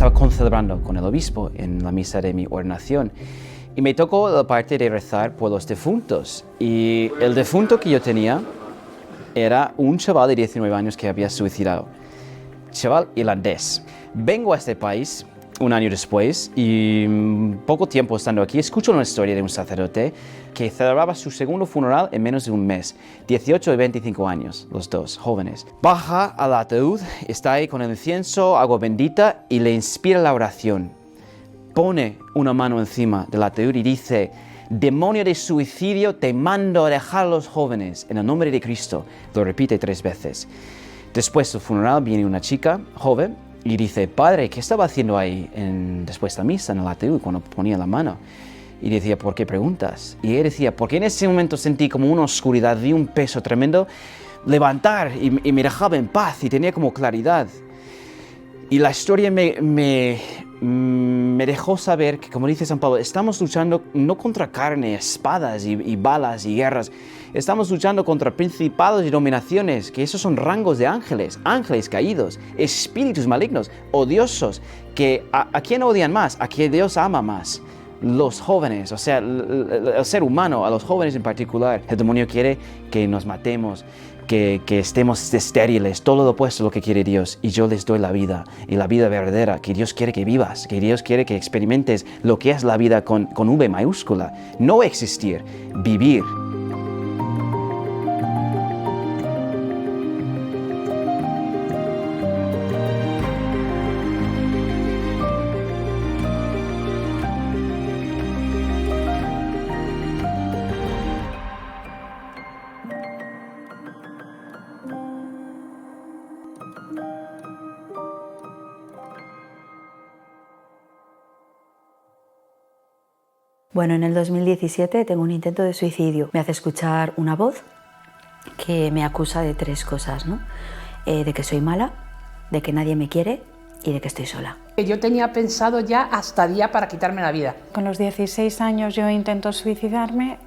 estaba concelebrando con el obispo en la misa de mi ordenación y me tocó la parte de rezar por los difuntos. Y el difunto que yo tenía era un chaval de 19 años que había suicidado, chaval irlandés. Vengo a este país un año después y poco tiempo estando aquí, escucho una historia de un sacerdote que celebraba su segundo funeral en menos de un mes, 18 y 25 años, los dos jóvenes. Baja al ataúd, está ahí con el incienso, agua bendita y le inspira la oración. Pone una mano encima del ataúd y dice: demonio de suicidio, te mando a dejar a los jóvenes en el nombre de Cristo. Lo repite 3 veces. Después del funeral viene una chica joven y dice: padre, ¿qué estaba haciendo ahí después de la misa en el ataúd cuando ponía la mano? Y decía: ¿por qué preguntas? Y él decía: porque en ese momento sentí como una oscuridad, vi un peso tremendo levantar y me dejaba en paz y tenía como claridad. Y la historia me dejó saber que, como dice San Pablo, estamos luchando no contra carne, espadas y balas y guerras. Estamos luchando contra principados y dominaciones, que esos son rangos de ángeles, ángeles caídos, espíritus malignos, odiosos, que ¿a quién odian más? A quien Dios ama más. Los jóvenes, o sea, el ser humano, a los jóvenes en particular. El demonio quiere que nos matemos, que estemos estériles, todo lo opuesto a lo que quiere Dios. Y yo les doy la vida, y la vida verdadera, que Dios quiere que vivas, que Dios quiere que experimentes lo que es la vida con V mayúscula. No existir, vivir. Bueno, en el 2017 tengo un intento de suicidio. Me hace escuchar una voz que me acusa de 3 cosas, ¿no? De que soy mala, de que nadie me quiere y de que estoy sola. Yo tenía pensado ya hasta día para quitarme la vida. Con los 16 años yo intento suicidarme,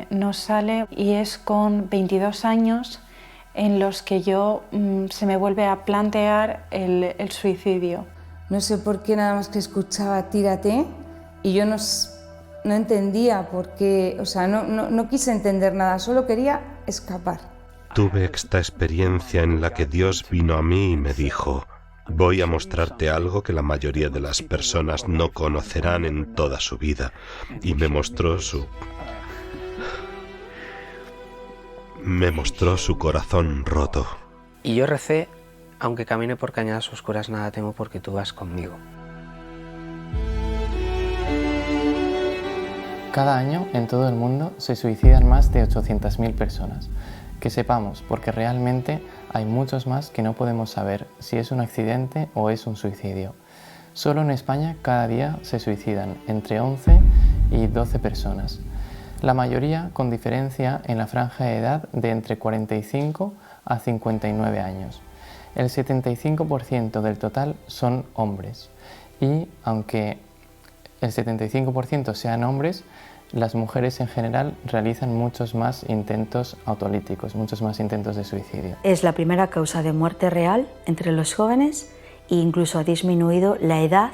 no sale, y es con 22 años en los que se me vuelve a plantear el suicidio. No sé por qué, nada más que escuchaba tírate y yo no entendía por qué, o sea, no quise entender nada, solo quería escapar. Tuve esta experiencia en la que Dios vino a mí y me dijo: voy a mostrarte algo que la mayoría de las personas no conocerán en toda su vida. Y me mostró su corazón roto. Y yo recé: aunque camine por cañadas oscuras, nada temo porque tú vas conmigo. Cada año en todo el mundo se suicidan más de 800.000 personas. Que sepamos, porque realmente hay muchos más que no podemos saber si es un accidente o es un suicidio. Solo en España cada día se suicidan entre 11 y 12 personas. La mayoría con diferencia en la franja de edad de entre 45 a 59 años. El 75% del total son hombres. Y aunque el 75% sean hombres, las mujeres en general realizan muchos más intentos autolíticos, muchos más intentos de suicidio. Es la primera causa de muerte real entre los jóvenes e incluso ha disminuido la edad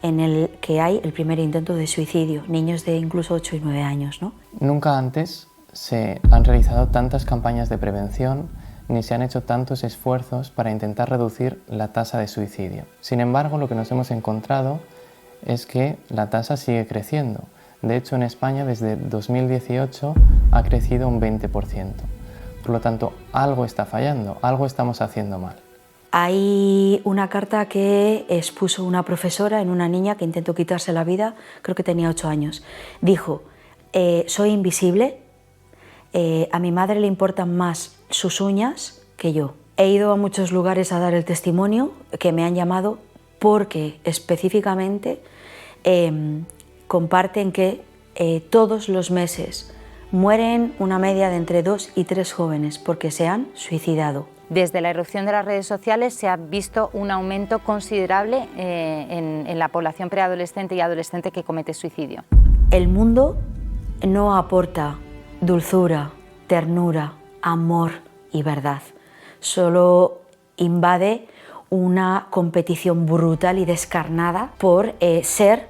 en el que hay el primer intento de suicidio, niños de incluso 8 y 9 años, ¿no? Nunca antes se han realizado tantas campañas de prevención ni se han hecho tantos esfuerzos para intentar reducir la tasa de suicidio. Sin embargo, lo que nos hemos encontrado es que la tasa sigue creciendo. De hecho, en España desde 2018 ha crecido un 20%. Por lo tanto, algo está fallando, algo estamos haciendo mal. Hay una carta que expuso una profesora en una niña que intentó quitarse la vida, creo que tenía 8 años. Dijo: soy invisible, a mi madre le importan más sus uñas que yo. He ido a muchos lugares a dar el testimonio que me han llamado porque específicamente comparten que todos los meses mueren una media de entre 2 y 3 jóvenes porque se han suicidado. Desde la irrupción de las redes sociales se ha visto un aumento considerable en la población preadolescente y adolescente que comete suicidio. El mundo no aporta dulzura, ternura, amor y verdad. Solo invade una competición brutal y descarnada por ser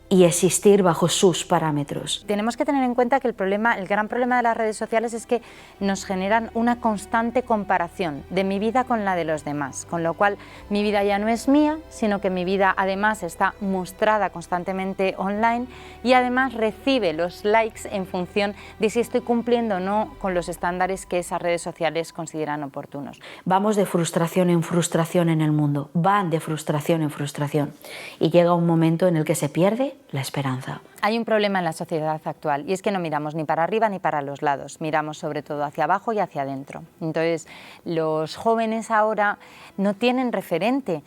y existir bajo sus parámetros. Tenemos que tener en cuenta que el gran problema de las redes sociales es que nos generan una constante comparación de mi vida con la de los demás, con lo cual mi vida ya no es mía, sino que mi vida además está mostrada constantemente online y además recibe los likes en función de si estoy cumpliendo o no con los estándares que esas redes sociales consideran oportunos. Vamos de frustración en frustración en el mundo, van de frustración en frustración y llega un momento en el que se pierde la esperanza. Hay un problema en la sociedad actual y es que no miramos ni para arriba ni para los lados, miramos sobre todo hacia abajo y hacia adentro. Entonces, los jóvenes ahora no tienen referente.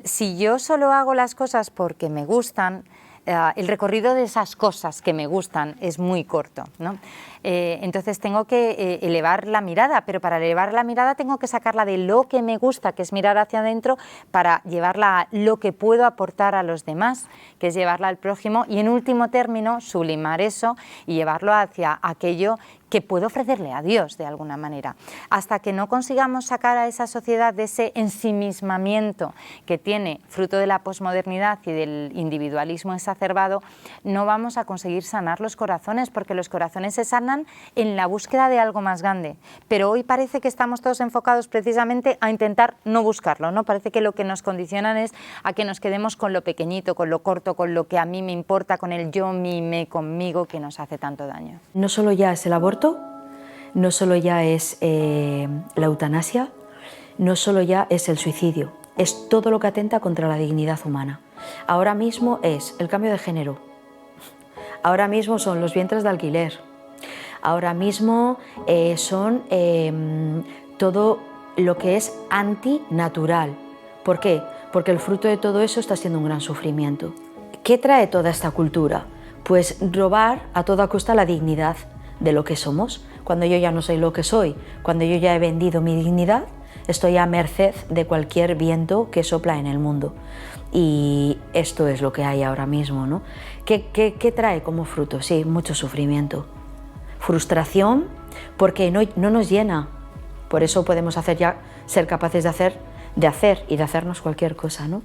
Si yo solo hago las cosas porque me gustan, el recorrido de esas cosas que me gustan es muy corto, ¿no? Entonces tengo que elevar la mirada, pero para elevar la mirada tengo que sacarla de lo que me gusta, que es mirar hacia adentro, para llevarla a lo que puedo aportar a los demás, que es llevarla al prójimo y en último término sublimar eso y llevarlo hacia aquello que puedo ofrecerle a Dios de alguna manera. Hasta que no consigamos sacar a esa sociedad de ese ensimismamiento que tiene fruto de la posmodernidad y del individualismo exacerbado, no vamos a conseguir sanar los corazones, porque los corazones se sanan en la búsqueda de algo más grande. Pero hoy parece que estamos todos enfocados precisamente a intentar no buscarlo, ¿no? Parece que lo que nos condicionan es a que nos quedemos con lo pequeñito, con lo corto, con lo que a mí me importa, con el yo, mi, me, conmigo, que nos hace tanto daño. No solo ya es el aborto, no solo ya es la eutanasia, no solo ya es el suicidio, es todo lo que atenta contra la dignidad humana. Ahora mismo es el cambio de género, ahora mismo son los vientres de alquiler, ahora mismo son todo lo que es antinatural. ¿Por qué? Porque el fruto de todo eso está siendo un gran sufrimiento. ¿Qué trae toda esta cultura? Pues robar a toda costa la dignidad de lo que somos. Cuando yo ya no soy lo que soy, cuando yo ya he vendido mi dignidad, estoy a merced de cualquier viento que sopla en el mundo. Y esto es lo que hay ahora mismo, ¿no? ¿Qué trae como fruto? Sí, mucho sufrimiento. Frustración, porque no nos llena. Por eso podemos ser capaces de hacer y de hacernos cualquier cosa, ¿no?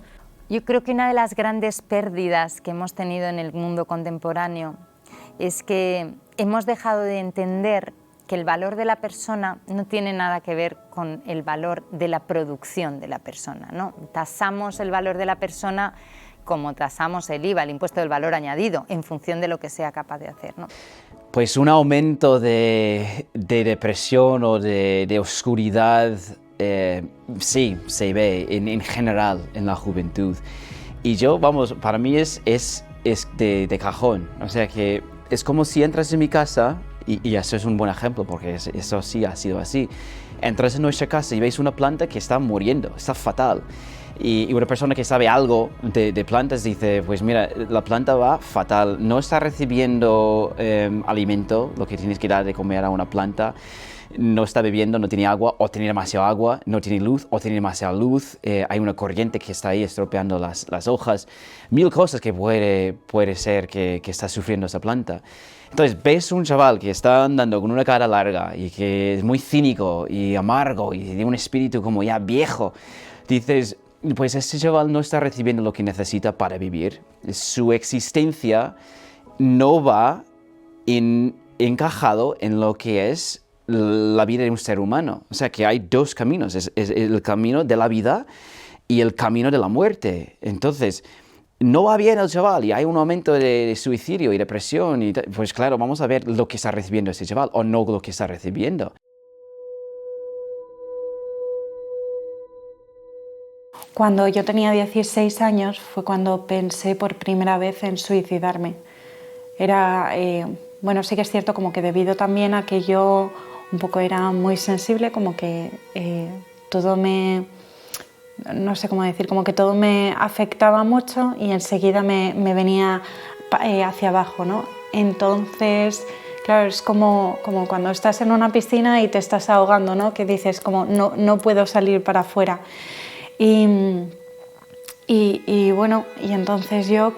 Yo creo que una de las grandes pérdidas que hemos tenido en el mundo contemporáneo es que hemos dejado de entender que el valor de la persona no tiene nada que ver con el valor de la producción de la persona, ¿no? Tasamos el valor de la persona como tasamos el IVA, el impuesto del valor añadido, en función de lo que sea capaz de hacer, ¿no? Pues un aumento de depresión o de oscuridad, sí, se ve en general en la juventud. Y para mí es de cajón, o sea que es como si entras en mi casa, y eso es un buen ejemplo porque eso sí ha sido así. Entras en nuestra casa y veis una planta que está muriendo, está fatal. Y una persona que sabe algo de plantas dice, pues mira, la planta va fatal, no está recibiendo alimento, lo que tienes que dar de comer a una planta, no está bebiendo, no tiene agua, o tiene demasiada agua, no tiene luz, o tiene demasiada luz, hay una corriente que está ahí estropeando las hojas, mil cosas que puede ser que está sufriendo esa planta. Entonces ves un chaval que está andando con una cara larga y que es muy cínico y amargo y de un espíritu como ya viejo, dices, pues este chaval no está recibiendo lo que necesita para vivir, su existencia no va encajado en lo que es la vida de un ser humano. O sea que hay dos caminos, es el camino de la vida y el camino de la muerte. Entonces, no va bien el chaval y hay un aumento de suicidio y depresión, y pues claro, vamos a ver lo que está recibiendo ese chaval o no lo que está recibiendo. Cuando yo tenía 16 años fue cuando pensé por primera vez en suicidarme. Bueno, sí que es cierto como que debido también a que yo un poco era muy sensible, como que todo no sé cómo decir, como que todo me afectaba mucho y enseguida me venía hacia abajo, ¿no? Entonces, claro, es como cuando estás en una piscina y te estás ahogando, ¿no? Que dices como no puedo salir para afuera. Y bueno, y entonces yo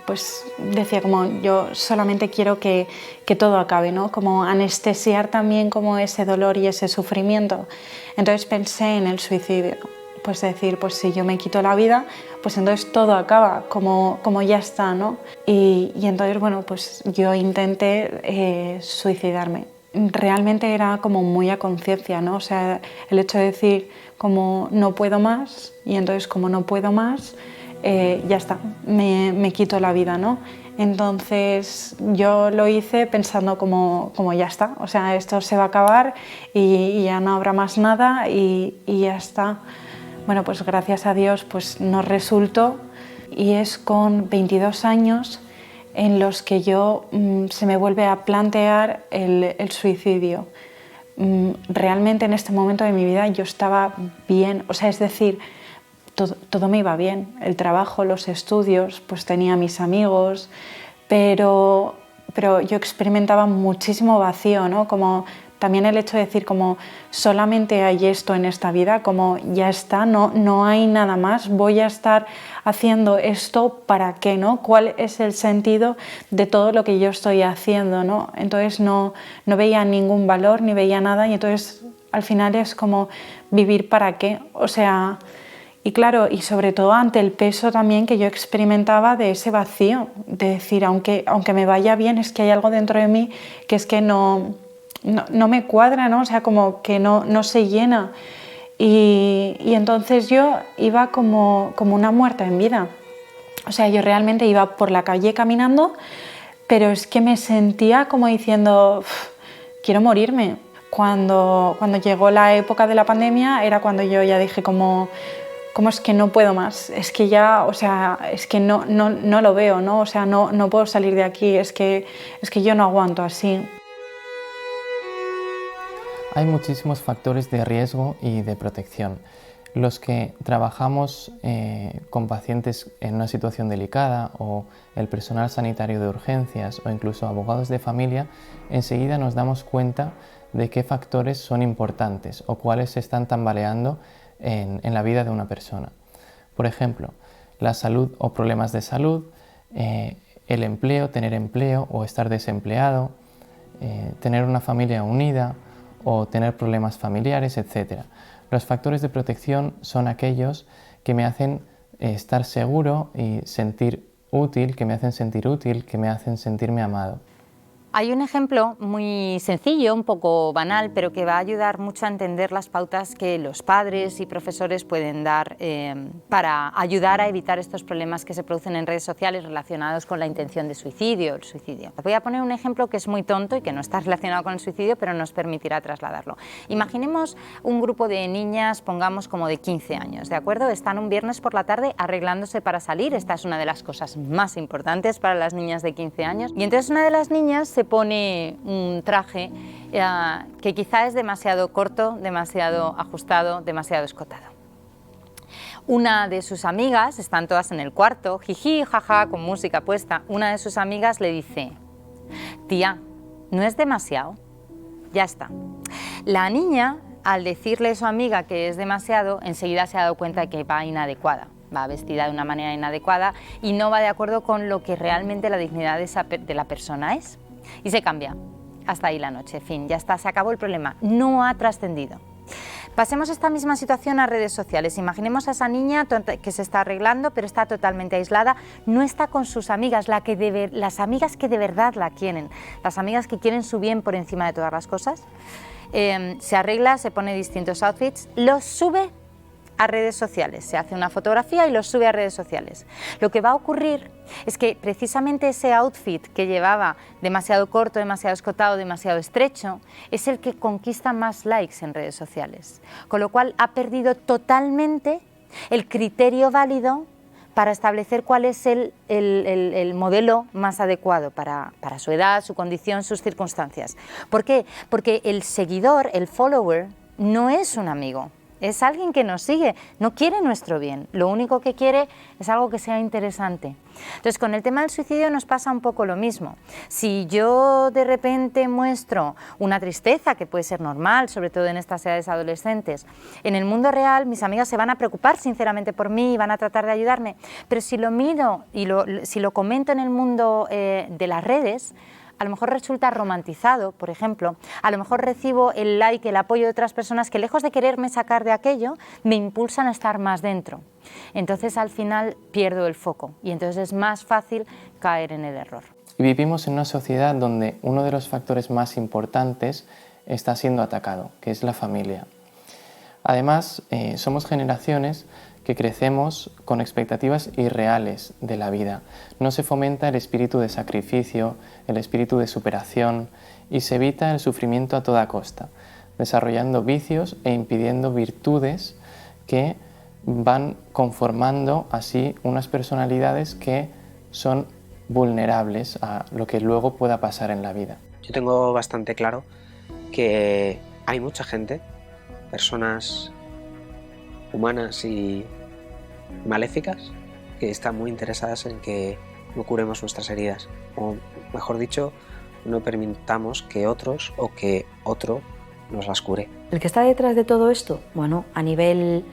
pues decía yo solamente quiero que todo acabe, ¿no? Como anestesiar también como ese dolor y ese sufrimiento. Entonces pensé en el suicidio. pues decir, pues si yo me quito la vida, pues entonces todo acaba, como ya está, ¿no? Y entonces, bueno, pues yo intenté suicidarme. Realmente era como muy a conciencia, ¿no? O sea, el hecho de decir como no puedo más, y entonces como no puedo más, ya está, me quito la vida, ¿no? Entonces yo lo hice pensando como ya está, o sea, esto se va a acabar y ya no habrá más nada y ya está. Bueno, pues gracias a Dios pues no resultó, y es con 22 años en los que yo se me vuelve a plantear el suicidio. Realmente en este momento de mi vida yo estaba bien, o sea, es decir, todo me iba bien, el trabajo, los estudios, pues tenía mis amigos, pero yo experimentaba muchísimo vacío, ¿no? Como también el hecho de decir como solamente hay esto en esta vida, como ya está, no hay nada más, voy a estar haciendo esto ¿para qué, no? ¿Cuál es el sentido de todo lo que yo estoy haciendo, no? Entonces no veía ningún valor ni veía nada, y entonces al final es como vivir ¿para qué? O sea, y claro, y sobre todo ante el peso también que yo experimentaba de ese vacío, de decir, aunque me vaya bien, es que hay algo dentro de mí que es que no me cuadra, ¿no? O sea, como que no se llena. Y entonces yo iba como una muerta en vida. O sea, yo realmente iba por la calle caminando, pero es que me sentía como diciendo, quiero morirme. Cuando llegó la época de la pandemia era cuando yo ya dije como es que no puedo más, es que ya, o sea, es que no lo veo, ¿no? O sea, no puedo salir de aquí, es que yo no aguanto así. Hay muchísimos factores de riesgo y de protección. Los que trabajamos con pacientes en una situación delicada, o el personal sanitario de urgencias, o incluso abogados de familia, enseguida nos damos cuenta de qué factores son importantes o cuáles se están tambaleando en la vida de una persona. Por ejemplo, la salud o problemas de salud, el empleo, tener empleo o estar desempleado, tener una familia unida o tener problemas familiares, etc. Los factores de protección son aquellos que me hacen estar seguro y sentir útil, que me hacen sentir útil, que me hacen sentirme amado. Hay un ejemplo muy sencillo, un poco banal, pero que va a ayudar mucho a entender las pautas que los padres y profesores pueden dar para ayudar a evitar estos problemas que se producen en redes sociales relacionados con la intención de suicidio, el suicidio. Voy a poner un ejemplo que es muy tonto y que no está relacionado con el suicidio, pero nos permitirá trasladarlo. Imaginemos un grupo de niñas, pongamos como de 15 años, ¿de acuerdo? Están un viernes por la tarde arreglándose para salir. Esta es una de las cosas más importantes para las niñas de 15 años. Y entonces una de las niñas se pone un traje que quizá es demasiado corto, demasiado ajustado, demasiado escotado. Una de sus amigas, están todas en el cuarto, jiji, jaja, con música puesta, una de sus amigas le dice, tía, ¿no es demasiado? Ya está. La niña, al decirle a su amiga que es demasiado, enseguida se ha dado cuenta de que va inadecuada. Va vestida de una manera inadecuada y no va de acuerdo con lo que realmente la dignidad de la persona es. Y se cambia. Hasta ahí la noche, fin, ya está, se acabó el problema, no ha trascendido. Pasemos esta misma situación a redes sociales. Imaginemos a esa niña que se está arreglando, pero está totalmente aislada, no está con sus amigas, las amigas que de verdad la quieren, las amigas que quieren su bien por encima de todas las cosas. Se arregla, se pone distintos outfits, los sube a redes sociales, se hace una fotografía y los sube a redes sociales. Lo que va a ocurrir es que precisamente ese outfit que llevaba demasiado corto, demasiado escotado, demasiado estrecho, es el que conquista más likes en redes sociales, con lo cual ha perdido totalmente el criterio válido para establecer cuál es el modelo más adecuado para su edad, su condición, sus circunstancias. ¿Por qué? Porque el seguidor, el follower, no es un amigo. Es alguien que nos sigue, no quiere nuestro bien, lo único que quiere es algo que sea interesante. Entonces, con el tema del suicidio nos pasa un poco lo mismo. Si yo de repente muestro una tristeza, que puede ser normal, sobre todo en estas edades adolescentes, en el mundo real mis amigas se van a preocupar sinceramente por mí y van a tratar de ayudarme, pero si lo miro y si lo comento en el mundo de las redes, a lo mejor resulta romantizado, por ejemplo, a lo mejor recibo el like, el apoyo de otras personas que lejos de quererme sacar de aquello, me impulsan a estar más dentro. Entonces al final pierdo el foco y entonces es más fácil caer en el error. Vivimos en una sociedad donde uno de los factores más importantes está siendo atacado, que es la familia. Además, somos generaciones que crecemos con expectativas irreales de la vida. No se fomenta el espíritu de sacrificio, el espíritu de superación y se evita el sufrimiento a toda costa, desarrollando vicios e impidiendo virtudes que van conformando así unas personalidades que son vulnerables a lo que luego pueda pasar en la vida. Yo tengo bastante claro que hay mucha gente, personas humanas y maléficas, que están muy interesadas en que no curemos nuestras heridas, o mejor dicho, no permitamos que otros o que otro nos las cure. El que está detrás de todo esto, bueno, a nivel,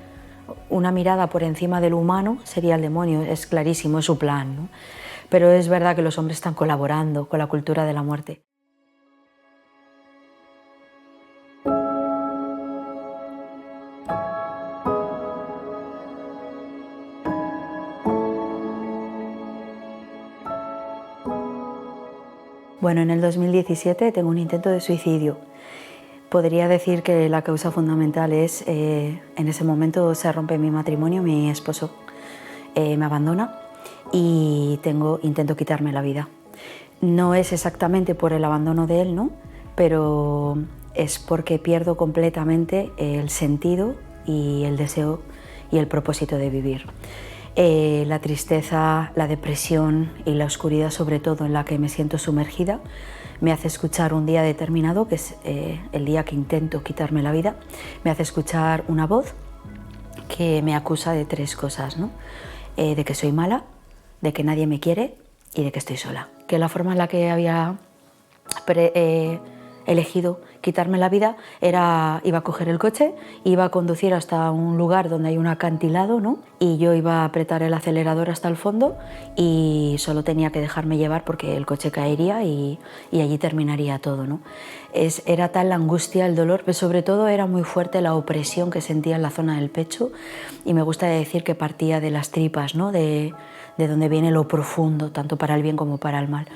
una mirada por encima del humano sería el demonio, es clarísimo, es su plan, ¿no? Pero es verdad que los hombres están colaborando con la cultura de la muerte. Bueno, en el 2017 tengo un intento de suicidio. Podría decir que la causa fundamental es, en ese momento se rompe mi matrimonio, mi esposo me abandona y intento quitarme la vida. No es exactamente por el abandono de él, ¿no? Pero es porque pierdo completamente el sentido y el deseo y el propósito de vivir. La tristeza, la depresión y la oscuridad, sobre todo en la que me siento sumergida, me hace escuchar un día determinado, que es el día que intento quitarme la vida, me hace escuchar una voz que me acusa de 3 cosas, ¿no? De que soy mala, de que nadie me quiere y de que estoy sola. Que la forma en la que había elegido quitarme la vida iba a coger el coche, iba a conducir hasta un lugar donde hay un acantilado, ¿no? Y yo iba a apretar el acelerador hasta el fondo y solo tenía que dejarme llevar porque el coche caería y allí terminaría todo, ¿no? Era tal la angustia, el dolor, pero sobre todo era muy fuerte la opresión que sentía en la zona del pecho y me gusta decir que partía de las tripas, ¿no? De donde viene lo profundo, tanto para el bien como para el mal.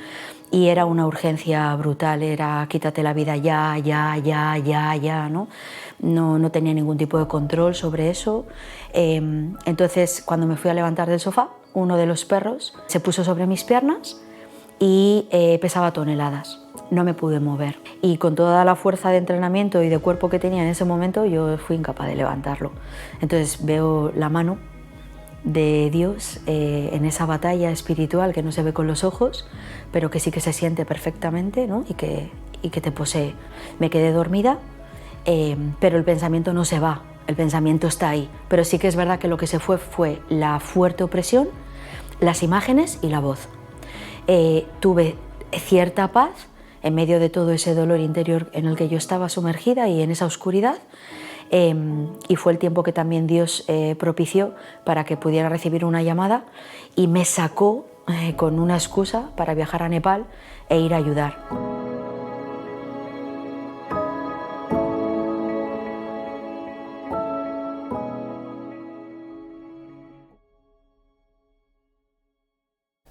Y era una urgencia brutal, era quítate la vida ya, ¿no? No tenía ningún tipo de control sobre eso. Entonces, cuando me fui a levantar del sofá, uno de los perros se puso sobre mis piernas y pesaba toneladas. No me pude mover. Y con toda la fuerza de entrenamiento y de cuerpo que tenía en ese momento, yo fui incapaz de levantarlo. Entonces veo la mano de Dios en esa batalla espiritual que no se ve con los ojos, pero que sí que se siente perfectamente, ¿no? y que te posee. Me quedé dormida, pero el pensamiento no se va, el pensamiento está ahí. Pero sí que es verdad que lo que se fue la fuerte opresión, las imágenes y la voz. Tuve cierta paz en medio de todo ese dolor interior en el que yo estaba sumergida y en esa oscuridad. Y fue el tiempo que también Dios propició para que pudiera recibir una llamada y me sacó con una excusa para viajar a Nepal e ir a ayudar.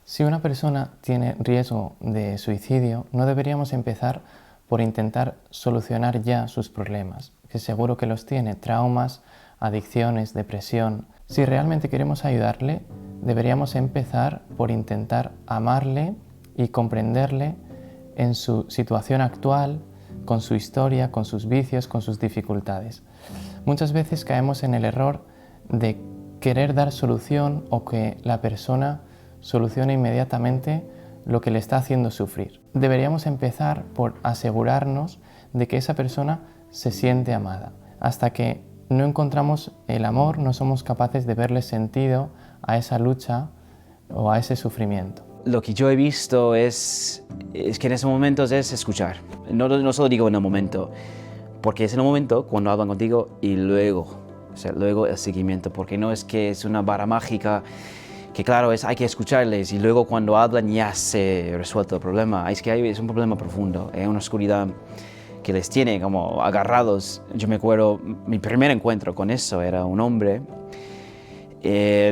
Si una persona tiene riesgo de suicidio, no deberíamos empezar por intentar solucionar ya sus problemas, que seguro que los tiene, traumas, adicciones, depresión. Si realmente queremos ayudarle, deberíamos empezar por intentar amarle y comprenderle en su situación actual, con su historia, con sus vicios, con sus dificultades. Muchas veces caemos en el error de querer dar solución o que la persona solucione inmediatamente lo que le está haciendo sufrir. Deberíamos empezar por asegurarnos de que esa persona se siente amada. Hasta que no encontramos el amor, no somos capaces de verle sentido a esa lucha o a ese sufrimiento. Lo que yo he visto es que en esos momentos es escuchar. No solo digo en el momento, porque es en el momento cuando hablan contigo y luego el seguimiento, porque no es que es una vara mágica que claro, hay que escucharles y luego cuando hablan ya se resuelto el problema. Es que es un problema profundo, es una oscuridad que les tiene como agarrados. Yo me acuerdo, mi primer encuentro con eso era un hombre.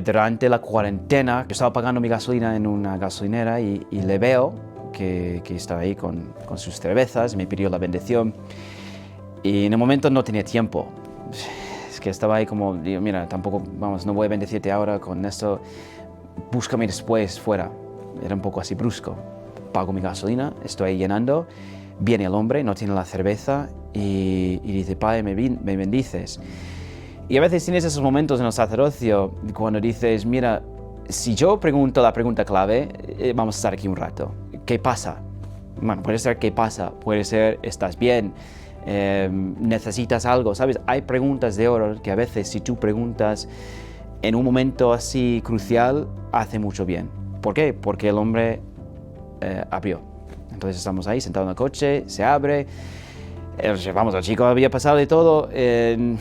Durante la cuarentena, yo estaba pagando mi gasolina en una gasolinera y le veo que estaba ahí con sus cervezas, me pidió la bendición y en el momento no tenía tiempo. Es que estaba ahí como, digo, mira, tampoco, vamos, no voy a bendecirte ahora con esto, búscame después fuera. Era un poco así brusco. Pago mi gasolina, estoy llenando, viene el hombre, no tiene la cerveza y dice, Padre, me bendices. Y a veces tienes esos momentos en el sacerdocio cuando dices, mira, si yo pregunto la pregunta clave, vamos a estar aquí un rato. ¿Qué pasa? Bueno, puede ser ¿qué pasa? Puede ser ¿estás bien? ¿Necesitas algo? ¿Sabes? Hay preguntas de oro que a veces si tú preguntas en un momento así crucial, hace mucho bien. ¿Por qué? Porque el hombre abrió. Entonces estamos ahí sentados en el coche, se abre. Vamos, el chico había pasado de todo. En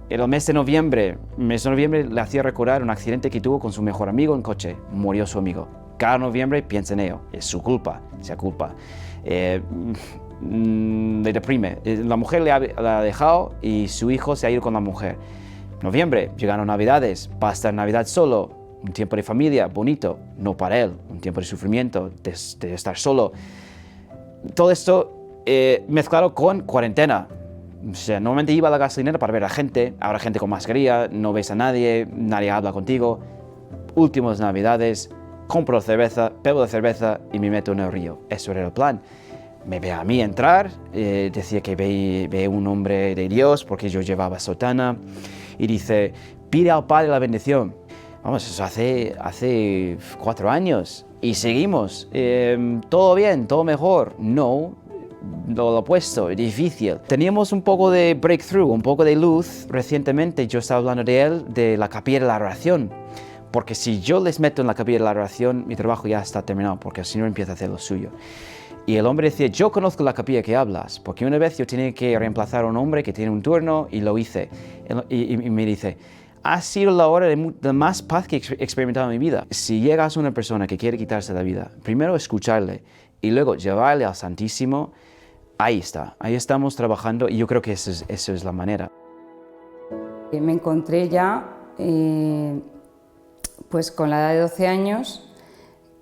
el mes de noviembre le hacía recordar un accidente que tuvo con su mejor amigo en coche. Murió su amigo. Cada noviembre piensa en ello. Es su culpa, sea culpa. Le deprime. La mujer la ha dejado y su hijo se ha ido con la mujer. Noviembre, llegaron Navidades, va a estar Navidad solo. Un tiempo de familia bonito, no para él. Un tiempo de sufrimiento, de estar solo. Todo esto mezclado con cuarentena. O sea, normalmente iba a la gasolinera para ver a gente, ahora gente con mascarilla, no ves a nadie, nadie habla contigo. Últimas Navidades, compro cerveza, bebo de cerveza y me meto en el río. Eso era el plan. Me ve a mí entrar, decía que ve un hombre de Dios porque yo llevaba sotana y dice, pide al Padre la bendición. Vamos, eso hace 4 años y seguimos. Todo bien, todo mejor. No. Lo opuesto, difícil. Teníamos un poco de breakthrough, un poco de luz recientemente. Yo estaba hablando de él, de la capilla de la oración. Porque si yo les meto en la capilla de la oración, mi trabajo ya está terminado, porque el Señor empieza a hacer lo suyo. Y el hombre decía, yo conozco la capilla que hablas, porque una vez yo tenía que reemplazar a un hombre que tiene un turno y lo hice. Y me dice, ha sido la hora de más paz que he experimentado en mi vida. Si llegas a una persona que quiere quitarse la vida, primero escucharle y luego llevarle al Santísimo. Ahí está, ahí estamos trabajando y yo creo que eso es la manera. Me encontré ya pues con la edad de 12 años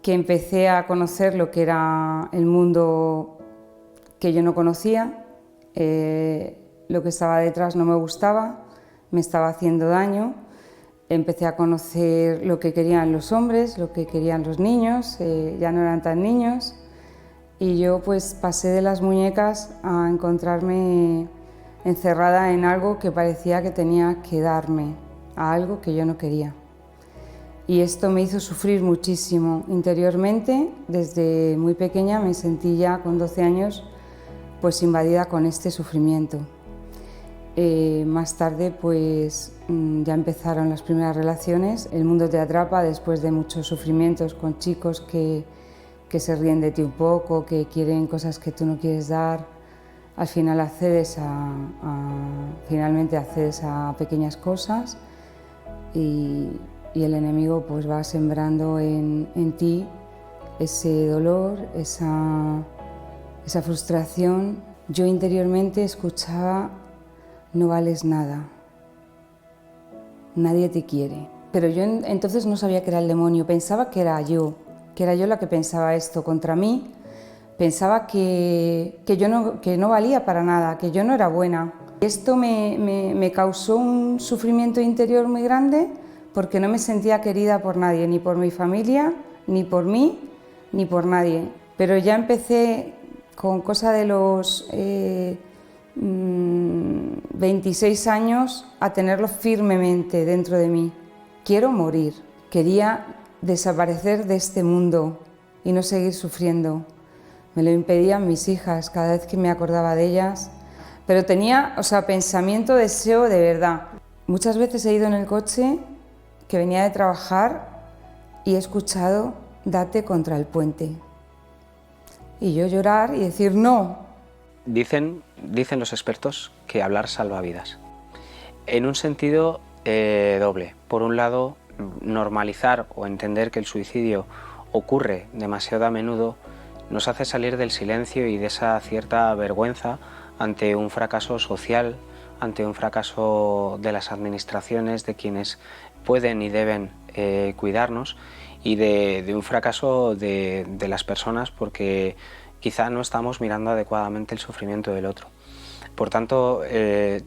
que empecé a conocer lo que era el mundo que yo no conocía, lo que estaba detrás no me gustaba, me estaba haciendo daño. Empecé a conocer lo que querían los hombres, lo que querían los niños, ya no eran tan niños. Y yo pues pasé de las muñecas a encontrarme encerrada en algo que parecía que tenía que darme, a algo que yo no quería. Y esto me hizo sufrir muchísimo interiormente. Desde muy pequeña me sentí ya con 12 años pues invadida con este sufrimiento. Más tarde pues ya empezaron las primeras relaciones. El mundo te atrapa después de muchos sufrimientos con chicos que se ríen de ti un poco, que quieren cosas que tú no quieres dar. Al final finalmente accedes a pequeñas cosas y el enemigo pues va sembrando en ti ese dolor, esa frustración. Yo interiormente escuchaba, no vales nada, nadie te quiere. Pero yo entonces no sabía que era el demonio, pensaba que era yo la que pensaba esto contra mí. Pensaba que no valía para nada, que yo no era buena. Esto me causó un sufrimiento interior muy grande porque no me sentía querida por nadie, ni por mi familia, ni por mí, ni por nadie. Pero ya empecé con cosa de los 26 años a tenerlo firmemente dentro de mí. Quiero morir, quería desaparecer de este mundo y no seguir sufriendo. Me lo impedían mis hijas cada vez que me acordaba de ellas, pero tenía, pensamiento, deseo de verdad. Muchas veces he ido en el coche que venía de trabajar y he escuchado date contra el puente. Y yo llorar y decir no. Dicen los expertos que hablar salva vidas. En un sentido doble. Por un lado, normalizar o entender que el suicidio ocurre demasiado a menudo nos hace salir del silencio y de esa cierta vergüenza ante un fracaso social, ante un fracaso de las administraciones, de quienes pueden y deben cuidarnos, y de un fracaso de las personas, porque quizá no estamos mirando adecuadamente el sufrimiento del otro. Por tanto,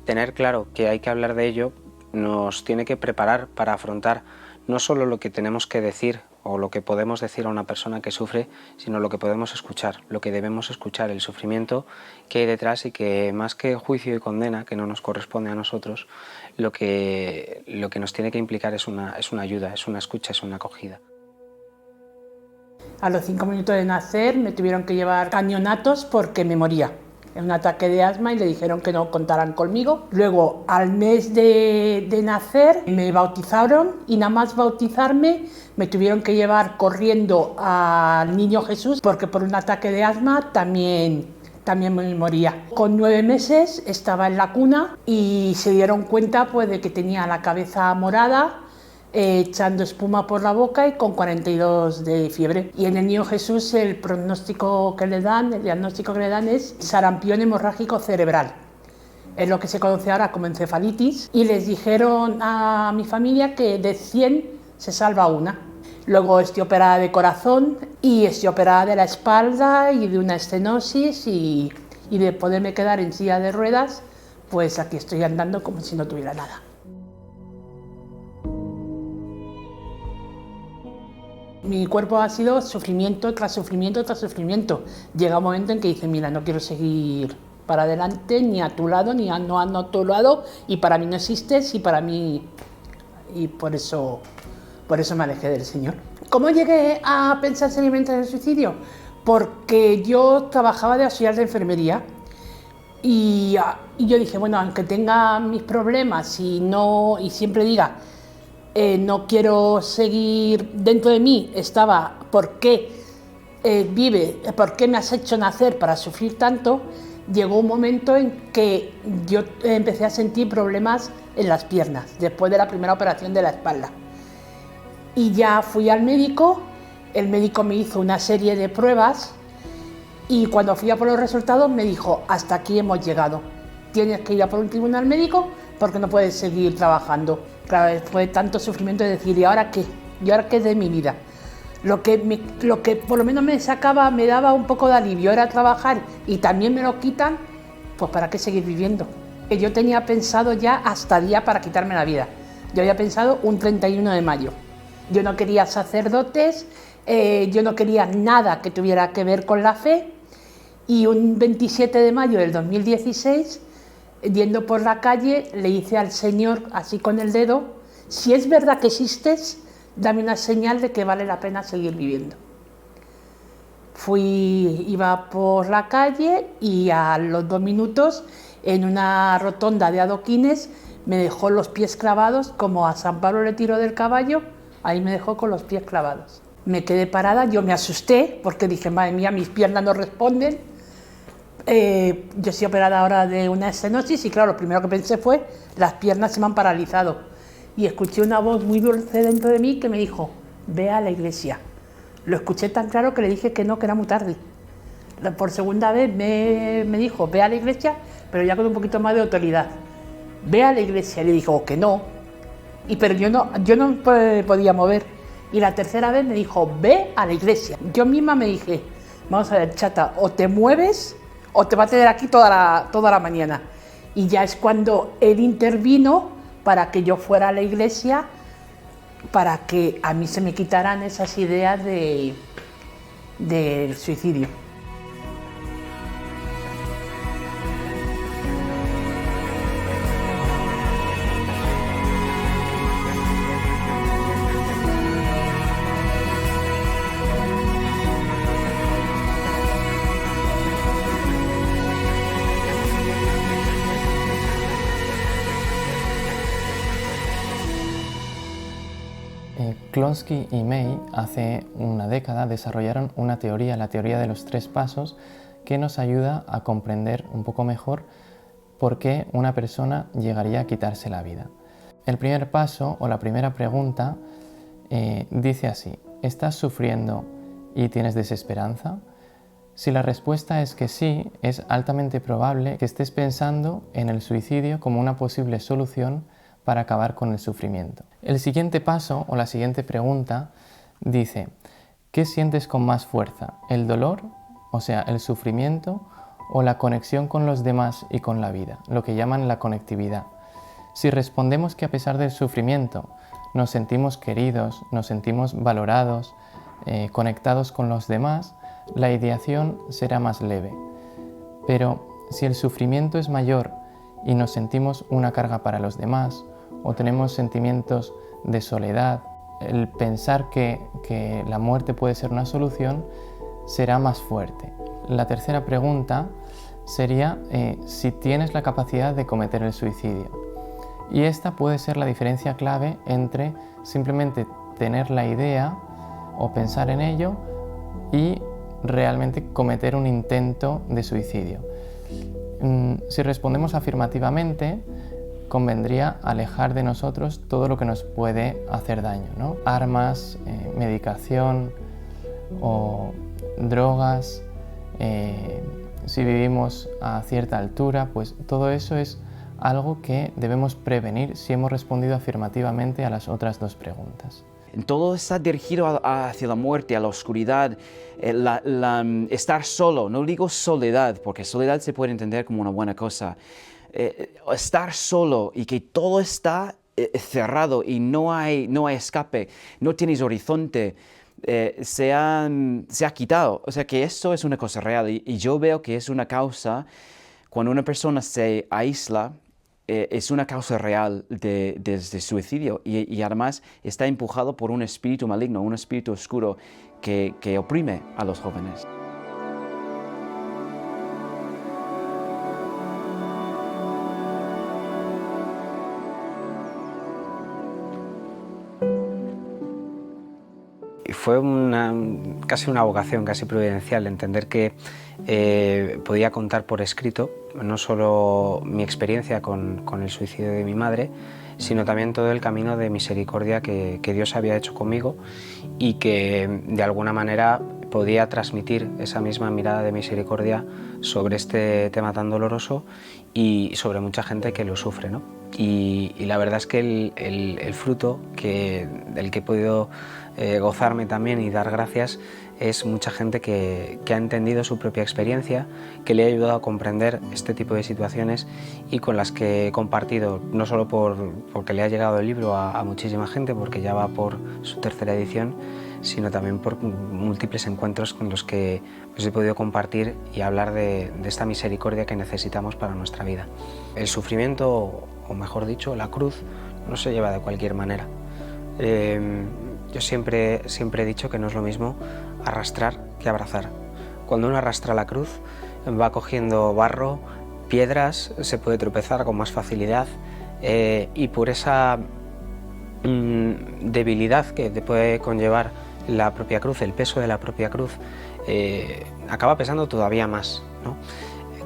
tener claro que hay que hablar de ello nos tiene que preparar para afrontar no solo lo que tenemos que decir o lo que podemos decir a una persona que sufre, sino lo que podemos escuchar, lo que debemos escuchar, el sufrimiento que hay detrás, y que más que juicio y condena, que no nos corresponde a nosotros, lo que nos tiene que implicar es una ayuda, es una escucha, es una acogida. A los 5 minutos de nacer me tuvieron que llevar cañonatos porque me moría. En un ataque de asma, y le dijeron que no contaran conmigo. Luego, al mes de nacer, me bautizaron, y nada más bautizarme me tuvieron que llevar corriendo al Niño Jesús, porque por un ataque de asma también me moría. Con 9 meses estaba en la cuna y se dieron cuenta pues, de que tenía la cabeza morada, echando espuma por la boca y con 42 de fiebre. Y en el Niño Jesús el diagnóstico que le dan es sarampión hemorrágico cerebral. Es lo que se conoce ahora como encefalitis. Y les dijeron a mi familia que de 100 se salva una. Luego estoy operada de corazón y estoy operada de la espalda y de una estenosis, y de poderme quedar en silla de ruedas, pues aquí estoy andando como si no tuviera nada. Mi cuerpo ha sido sufrimiento tras sufrimiento tras sufrimiento. Llega un momento en que dice, mira, no quiero seguir para adelante, ni a tu lado, ni a tu lado, y para mí no existes, y para mí... Y por eso me alejé del Señor. ¿Cómo llegué a pensar seriamente en el suicidio? Porque yo trabajaba de auxiliar de enfermería, y yo dije, bueno, aunque tenga mis problemas y siempre diga, no quiero seguir, dentro de mí estaba, ¿por qué por qué me has hecho nacer para sufrir tanto? Llegó un momento en que yo empecé a sentir problemas en las piernas, después de la primera operación de la espalda. Y ya fui al médico, el médico me hizo una serie de pruebas, y cuando fui a por los resultados me dijo, hasta aquí hemos llegado, tienes que ir a por un tribunal médico porque no puedes seguir trabajando. Claro, fue tanto sufrimiento de decir, ¿y ahora qué? ¿Y ahora qué de mi vida? Lo que por lo menos me daba un poco de alivio era trabajar, y también me lo quitan, pues ¿para qué seguir viviendo? Yo tenía pensado ya hasta día para quitarme la vida. Yo había pensado un 31 de mayo. Yo no quería sacerdotes, yo no quería nada que tuviera que ver con la fe, y un 27 de mayo del 2016, yendo por la calle, le hice al Señor así con el dedo, si es verdad que existes, dame una señal de que vale la pena seguir viviendo. Iba por la calle, y a los 2 minutos, en una rotonda de adoquines, me dejó los pies clavados, como a San Pablo le tiró del caballo, ahí me dejó con los pies clavados. Me quedé parada, yo me asusté, porque dije, madre mía, mis piernas no responden. Yo estoy operada ahora de una estenosis, y claro, lo primero que pensé fue, las piernas se me han paralizado. Y escuché una voz muy dulce dentro de mí que me dijo, ve a la iglesia. Lo escuché tan claro que le dije que no, que era muy tarde. Por segunda vez me dijo, ve a la iglesia, pero ya con un poquito más de autoridad. Ve a la iglesia, le dijo que no, pero yo no podía mover. Y la tercera vez me dijo, ve a la iglesia. Yo misma me dije, vamos a ver, chata, o te mueves o te va a tener aquí toda la mañana. Y ya es cuando él intervino para que yo fuera a la iglesia, para que a mí se me quitaran esas ideas del suicidio. Klonsky y May hace una década desarrollaron una teoría, la teoría de los 3 pasos, que nos ayuda a comprender un poco mejor por qué una persona llegaría a quitarse la vida. El primer paso o la primera pregunta Dice así: ¿estás sufriendo y tienes desesperanza? Si la respuesta es que sí, es altamente probable que estés pensando en el suicidio como una posible solución para acabar con el sufrimiento. El siguiente paso o la siguiente pregunta dice: ¿qué sientes con más fuerza? ¿El dolor, o sea, el sufrimiento, o la conexión con los demás y con la vida, lo que llaman la conectividad? Si respondemos que a pesar del sufrimiento nos sentimos queridos, nos sentimos valorados, conectados con los demás, la ideación será más leve. Pero si el sufrimiento es mayor y nos sentimos una carga para los demás, o tenemos sentimientos de soledad, el pensar que la muerte puede ser una solución será más fuerte. La tercera pregunta sería si tienes la capacidad de cometer el suicidio. Y esta puede ser la diferencia clave entre simplemente tener la idea o pensar en ello y realmente cometer un intento de suicidio. Si respondemos afirmativamente, convendría alejar de nosotros todo lo que nos puede hacer daño, ¿no? Armas, medicación o drogas. Si vivimos a cierta altura, pues todo eso es algo que debemos prevenir si hemos respondido afirmativamente a las otras dos preguntas. Todo está dirigido hacia la muerte, a la oscuridad, estar solo. No digo soledad, porque soledad se puede entender como una buena cosa. Estar solo y que todo está cerrado y no hay escape, no tienes horizonte, se ha quitado. O sea que esto es una cosa real y yo veo que es una causa, cuando una persona se aísla, es una causa real de suicidio y además está empujado por un espíritu maligno, un espíritu oscuro que oprime a los jóvenes. Fue casi una vocación, casi providencial, entender que podía contar por escrito no solo mi experiencia con el suicidio de mi madre, sino también todo el camino de misericordia que Dios había hecho conmigo y que de alguna manera podía transmitir esa misma mirada de misericordia sobre este tema tan doloroso y sobre mucha gente que lo sufre, ¿no? Y la verdad es que el fruto del que he podido gozarme también y dar gracias es mucha gente que ha entendido su propia experiencia, que le ha ayudado a comprender este tipo de situaciones y con las que he compartido, no solo porque le ha llegado el libro a muchísima gente, porque ya va por su tercera edición, sino también por múltiples encuentros con los que he podido compartir y hablar de esta misericordia que necesitamos para nuestra vida. El sufrimiento, o mejor dicho, la cruz, no se lleva de cualquier manera. Yo siempre he dicho que no es lo mismo arrastrar que abrazar. Cuando uno arrastra la cruz, va cogiendo barro, piedras, se puede tropezar con más facilidad y por esa debilidad que te puede conllevar la propia cruz, el peso de la propia cruz, acaba pesando todavía más, ¿no?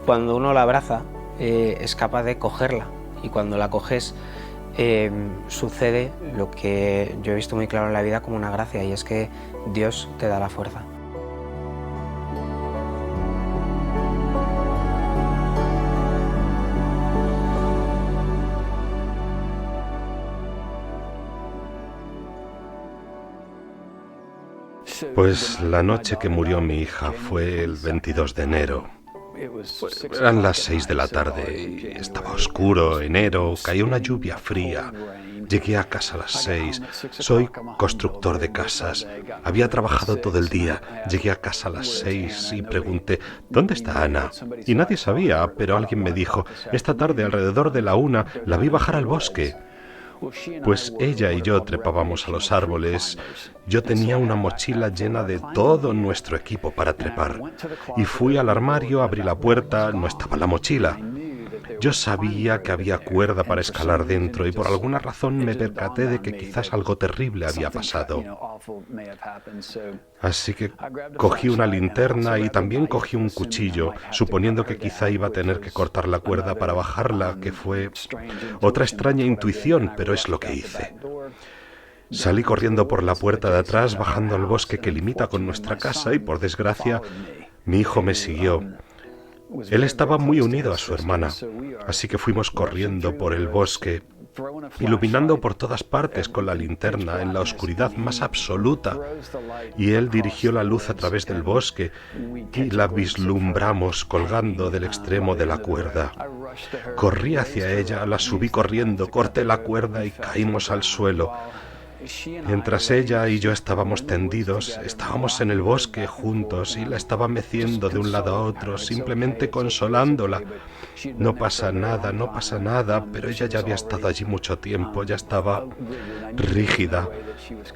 Cuando uno la abraza, es capaz de cogerla y cuando la coges, sucede lo que yo he visto muy claro en la vida como una gracia, y es que Dios te da la fuerza. Pues la noche que murió mi hija fue el 22 de enero. Eran las 6 de la tarde, estaba oscuro, enero, caía una lluvia fría. Llegué a casa a las 6, soy constructor de casas, había trabajado todo el día, llegué a casa a las 6 y pregunté, ¿dónde está Ana? Y nadie sabía, pero alguien me dijo, esta tarde alrededor de la 1 la vi bajar al bosque. Pues ella y yo trepábamos a los árboles. Yo tenía una mochila llena de todo nuestro equipo para trepar. Y fui al armario, abrí la puerta, no estaba la mochila. Yo sabía que había cuerda para escalar dentro y por alguna razón me percaté de que quizás algo terrible había pasado. Así que cogí una linterna y también cogí un cuchillo, suponiendo que quizá iba a tener que cortar la cuerda para bajarla, que fue otra extraña intuición, pero es lo que hice. Salí corriendo por la puerta de atrás, bajando al bosque que limita con nuestra casa y, por desgracia, mi hijo me siguió. Él estaba muy unido a su hermana, así que fuimos corriendo por el bosque, iluminando por todas partes con la linterna en la oscuridad más absoluta, y él dirigió la luz a través del bosque y la vislumbramos colgando del extremo de la cuerda. Corrí hacia ella, la subí corriendo, corté la cuerda y caímos al suelo. Mientras ella y yo estábamos tendidos, estábamos en el bosque juntos y la estaba meciendo de un lado a otro, simplemente consolándola. No pasa nada, pero ella ya había estado allí mucho tiempo, ya estaba rígida.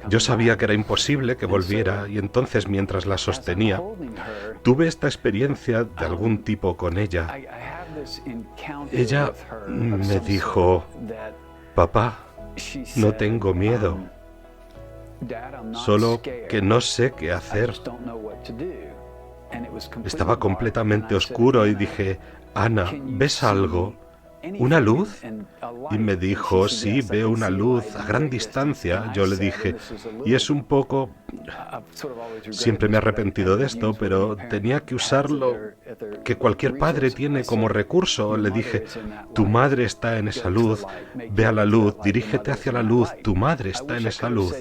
Yo sabía que era imposible que volviera y entonces, mientras la sostenía, tuve esta experiencia de algún tipo con ella. Ella me dijo: papá, no tengo miedo, solo que no sé qué hacer. Estaba completamente oscuro y dije: Ana, ¿ves algo? ¿Una luz? Y me dijo: sí, veo una luz a gran distancia. Yo le dije: y es un poco... Siempre me he arrepentido de esto, pero tenía que usarlo que cualquier padre tiene como recurso. Le dije: tu madre está en esa luz, ve a la luz, dirígete hacia la luz, tu madre está en esa luz.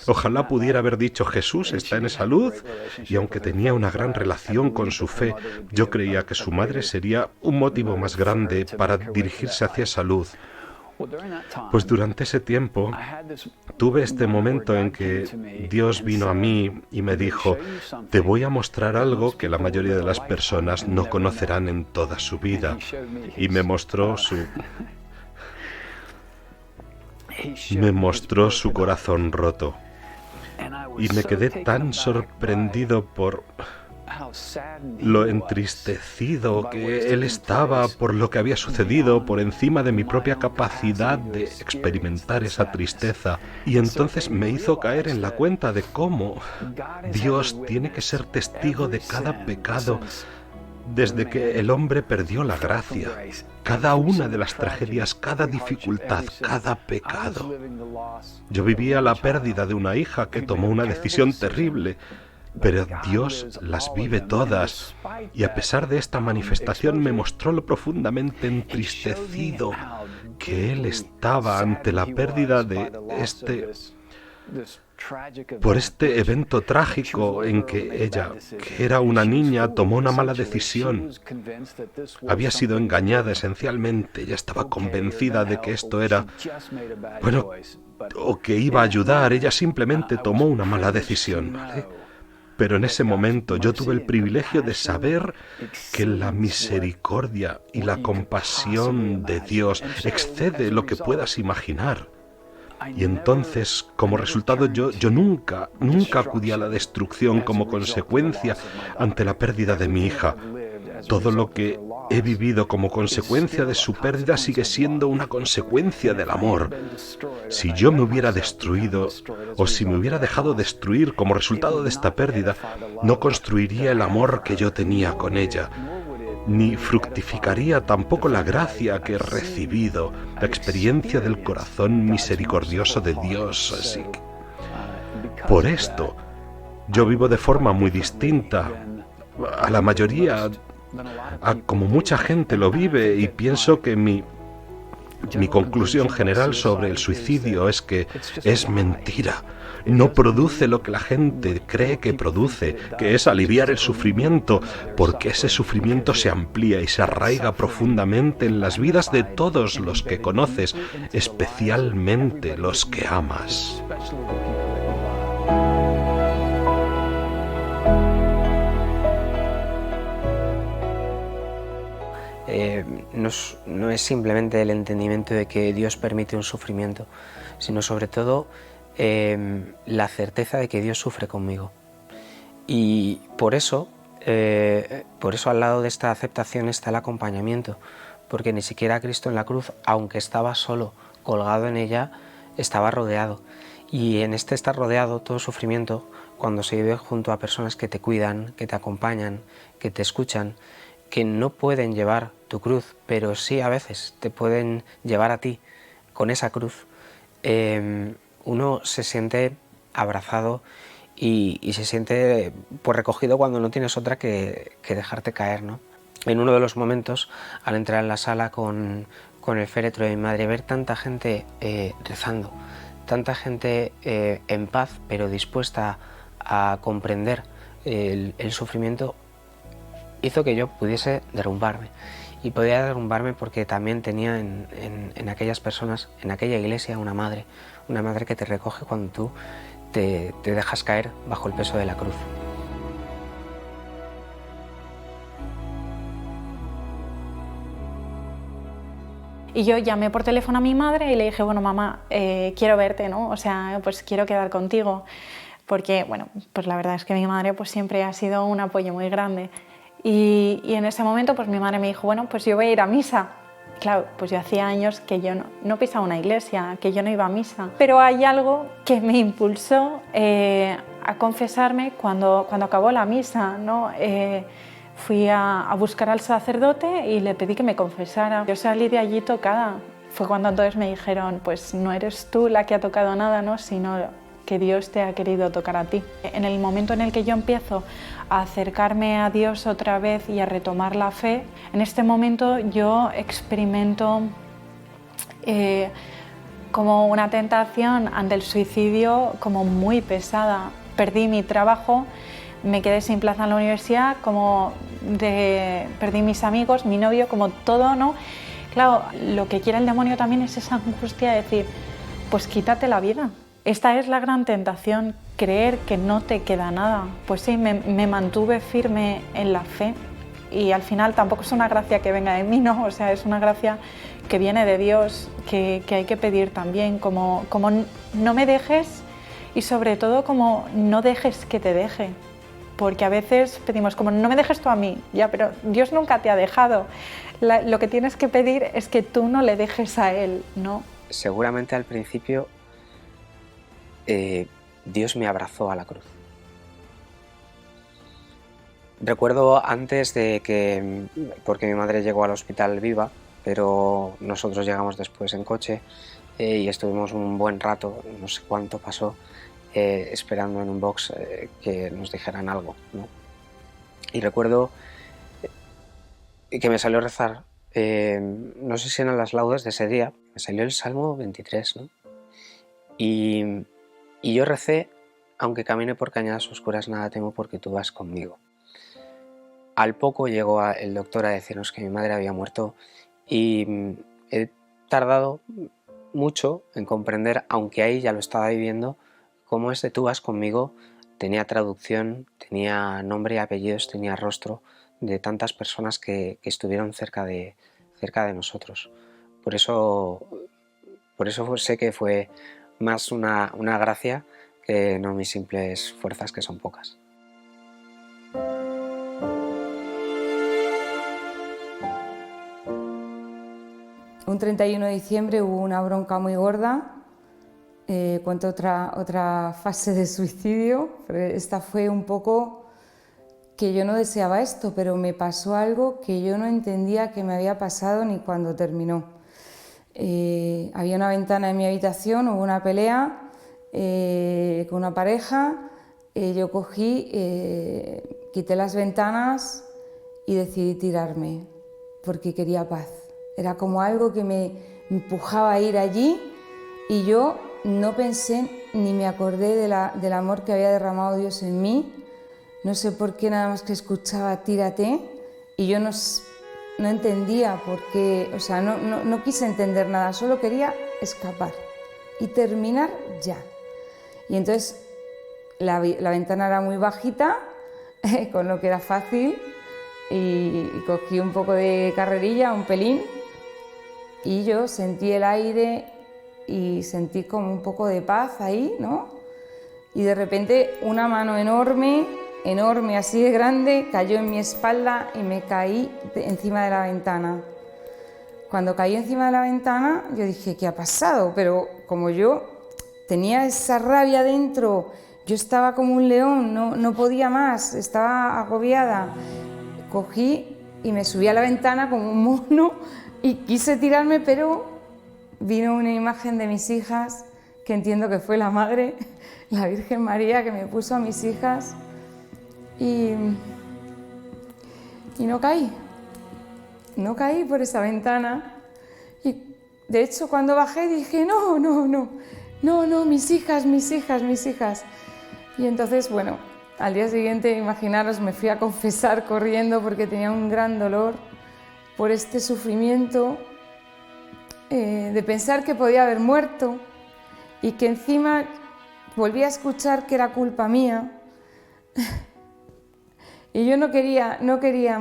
Ojalá pudiera haber dicho: Jesús está en esa luz, y aunque tenía una gran relación con su fe, yo creía que su madre sería un motivo más grande para dirigirse hacia esa luz. Pues durante ese tiempo tuve este momento en que Dios vino a mí y me dijo: te voy a mostrar algo que la mayoría de las personas no conocerán en toda su vida. Y me mostró su corazón roto. Y me quedé tan sorprendido por lo entristecido que él estaba por lo que había sucedido, por encima de mi propia capacidad de experimentar esa tristeza. Y entonces me hizo caer en la cuenta de cómo Dios tiene que ser testigo de cada pecado desde que el hombre perdió la gracia. Cada una de las tragedias, cada dificultad, cada pecado. Yo vivía la pérdida de una hija que tomó una decisión terrible, pero Dios las vive todas, y a pesar de esta manifestación me mostró lo profundamente entristecido que Él estaba ante la pérdida de por este evento trágico en que ella, que era una niña, tomó una mala decisión. Había sido engañada esencialmente, ella estaba convencida de que esto era, bueno, o que iba a ayudar. Ella simplemente tomó una mala decisión, ¿vale? Pero en ese momento yo tuve el privilegio de saber que la misericordia y la compasión de Dios excede lo que puedas imaginar. Y entonces, como resultado, yo nunca acudí a la destrucción como consecuencia ante la pérdida de mi hija. Todo lo que he vivido como consecuencia de su pérdida sigue siendo una consecuencia del amor. Si yo me hubiera destruido o si me hubiera dejado destruir como resultado de esta pérdida, no construiría el amor que yo tenía con ella, ni fructificaría tampoco la gracia que he recibido, la experiencia del corazón misericordioso de Dios. Así que, por esto, yo vivo de forma muy distinta a la mayoría, a como mucha gente lo vive, y pienso que mi conclusión general sobre el suicidio es que es mentira. No produce lo que la gente cree que produce, que es aliviar el sufrimiento, porque ese sufrimiento se amplía y se arraiga profundamente en las vidas de todos los que conoces, especialmente los que amas. No es simplemente el entendimiento de que Dios permite un sufrimiento, sino sobre todo la certeza de que Dios sufre conmigo. Y por eso al lado de esta aceptación está el acompañamiento, porque ni siquiera Cristo en la cruz, aunque estaba solo, colgado en ella, estaba rodeado. Y en este estar rodeado, todo sufrimiento, cuando se vive junto a personas que te cuidan, que te acompañan, que te escuchan, que no pueden llevar tu cruz, pero sí a veces te pueden llevar a ti con esa cruz, uno se siente abrazado y se siente pues recogido cuando no tienes otra que dejarte caer, ¿no? En uno de los momentos, al entrar en la sala con el féretro de mi madre, ver tanta gente rezando, tanta gente en paz, pero dispuesta a comprender el sufrimiento, hizo que yo pudiese derrumbarme. Y podía derrumbarme porque también tenía en aquellas personas, en aquella iglesia, una madre que te recoge cuando tú te dejas caer bajo el peso de la cruz. Y yo llamé por teléfono a mi madre y le dije, bueno, mamá, quiero verte, ¿no? O sea, pues quiero quedar contigo. Porque, bueno, pues la verdad es que mi madre pues siempre ha sido un apoyo muy grande. Y en ese momento pues mi madre me dijo, bueno, pues yo voy a ir a misa. Claro, pues yo hacía años que yo no pisaba una iglesia, que yo no iba a misa. Pero hay algo que me impulsó a confesarme cuando acabó la misa, ¿no? Fui a buscar al sacerdote y le pedí que me confesara. Yo salí de allí tocada. Fue cuando entonces me dijeron, pues no eres tú la que ha tocado nada, ¿no? Sino que Dios te ha querido tocar a ti. En el momento en el que yo empiezo a acercarme a Dios otra vez y a retomar la fe, en este momento yo experimento como una tentación ante el suicidio como muy pesada. Perdí mi trabajo, me quedé sin plaza en la universidad, perdí mis amigos, mi novio, como todo, ¿no? Claro, lo que quiere el demonio también es esa angustia de decir, pues quítate la vida. Esta es la gran tentación, creer que no te queda nada. Pues sí, me mantuve firme en la fe y al final tampoco es una gracia que venga de mí, ¿no? O sea, es una gracia que viene de Dios, que hay que pedir también, como no me dejes y sobre todo como no dejes que te deje. Porque a veces pedimos como no me dejes tú a mí, ya, pero Dios nunca te ha dejado. Lo que tienes que pedir es que tú no le dejes a Él, ¿no? Seguramente al principio Dios me abrazó a la cruz. Recuerdo antes de que, porque mi madre llegó al hospital viva, pero nosotros llegamos después en coche y estuvimos un buen rato, no sé cuánto pasó, esperando en un box que nos dijeran algo, ¿no? Y recuerdo que me salió a rezar, no sé si eran las laudes de ese día, me salió el Salmo 23, ¿no? Y yo recé, aunque camine por cañadas oscuras, nada temo porque tú vas conmigo. Al poco llegó el doctor a decirnos que mi madre había muerto y he tardado mucho en comprender, aunque ahí ya lo estaba viviendo, cómo ese tú vas conmigo tenía traducción, tenía nombre y apellidos, tenía rostro de tantas personas que estuvieron cerca de nosotros. Por eso sé que fue más una gracia que no mis simples fuerzas, que son pocas. Un 31 de diciembre hubo una bronca muy gorda. Cuento otra fase de suicidio. Esta fue un poco que yo no deseaba esto, pero me pasó algo que yo no entendía que me había pasado ni cuando terminó. Había una ventana en mi habitación, hubo una pelea con una pareja, yo cogí, quité las ventanas y decidí tirarme porque quería paz. Era como algo que me empujaba a ir allí y yo no pensé ni me acordé del amor que había derramado Dios en mí. No sé por qué, nada más que escuchaba tírate y yo no entendía por qué, o sea, no quise entender nada, solo quería escapar y terminar ya. Y entonces la ventana era muy bajita, con lo que era fácil, y cogí un poco de carrerilla, un pelín, y yo sentí el aire y sentí como un poco de paz ahí, ¿no? Y de repente una mano enorme, así de grande, cayó en mi espalda y me caí encima de la ventana. Cuando caí encima de la ventana, yo dije, ¿qué ha pasado? Pero como yo tenía esa rabia dentro, yo estaba como un león, no podía más, estaba agobiada. Cogí y me subí a la ventana como un mono y quise tirarme, pero vino una imagen de mis hijas que entiendo que fue la Madre, la Virgen María, que me puso a mis hijas y no caí. No caí por esa ventana y de hecho cuando bajé dije no, mis hijas. Y entonces, bueno, al día siguiente, imaginaros, me fui a confesar corriendo porque tenía un gran dolor por este sufrimiento de pensar que podía haber muerto y que encima volví a escuchar que era culpa mía. Y yo no quería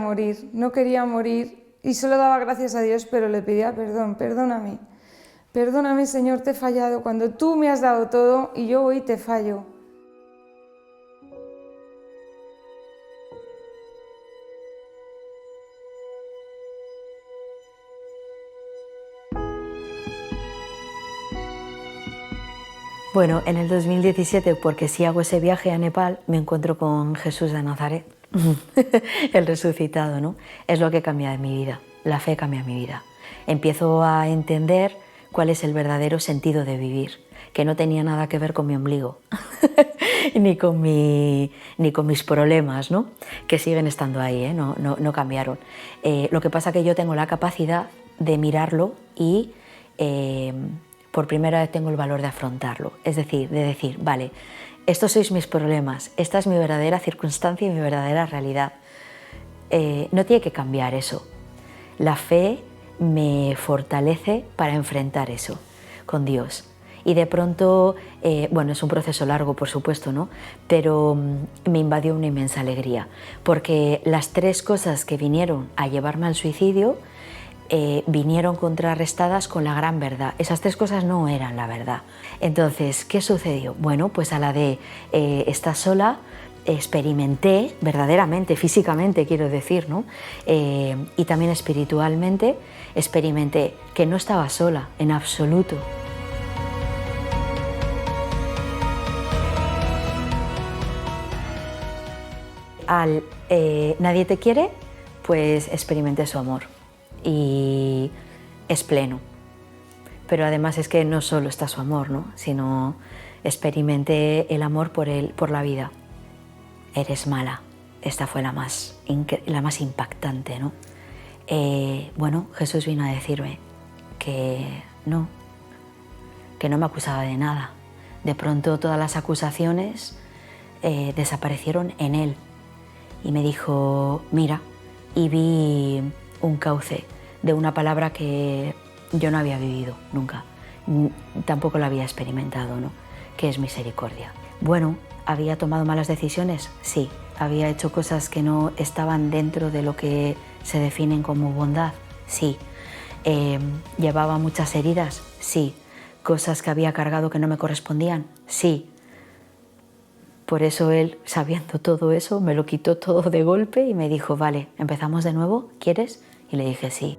morir y solo daba gracias a Dios, pero le pedía perdón, perdóname Señor, te he fallado cuando tú me has dado todo y yo hoy te fallo. Bueno, en el 2017, porque si hago ese viaje a Nepal, me encuentro con Jesús de Nazaret, el resucitado, ¿no? Es lo que cambia en mi vida, la fe cambia mi vida. Empiezo a entender cuál es el verdadero sentido de vivir, que no tenía nada que ver con mi ombligo, ni con mis problemas, ¿no? Que siguen estando ahí, no cambiaron. Lo que pasa es que yo tengo la capacidad de mirarlo y por primera vez tengo el valor de afrontarlo, es decir, de decir, vale, estos sois mis problemas, esta es mi verdadera circunstancia y mi verdadera realidad. No tiene que cambiar eso. La fe me fortalece para enfrentar eso con Dios. Y de pronto, bueno, es un proceso largo, por supuesto, ¿no? Pero me invadió una inmensa alegría, porque las tres cosas que vinieron a llevarme al suicidio vinieron contrarrestadas con la gran verdad. Esas tres cosas no eran la verdad. Entonces, ¿qué sucedió? Bueno, pues a la de estar sola, experimenté verdaderamente, físicamente quiero decir, ¿no? Y también espiritualmente, experimenté que no estaba sola en absoluto. Al nadie te quiere, pues experimenté su amor. Y es pleno, pero además es que no solo está su amor, ¿no? Sino experimenté el amor por la vida. Eres mala, esta fue la más impactante, ¿no? Bueno, Jesús vino a decirme que no me acusaba de nada. De pronto todas las acusaciones desaparecieron en él y me dijo, mira, y vi un cauce de una palabra que yo no había vivido nunca, tampoco la había experimentado, ¿no? Que es misericordia. Bueno, ¿había tomado malas decisiones? Sí. ¿Había hecho cosas que no estaban dentro de lo que se definen como bondad? Sí. ¿Llevaba muchas heridas? Sí. ¿Cosas que había cargado que no me correspondían? Sí. Por eso él, sabiendo todo eso, me lo quitó todo de golpe y me dijo, vale, ¿empezamos de nuevo? ¿Quieres? Y le dije sí.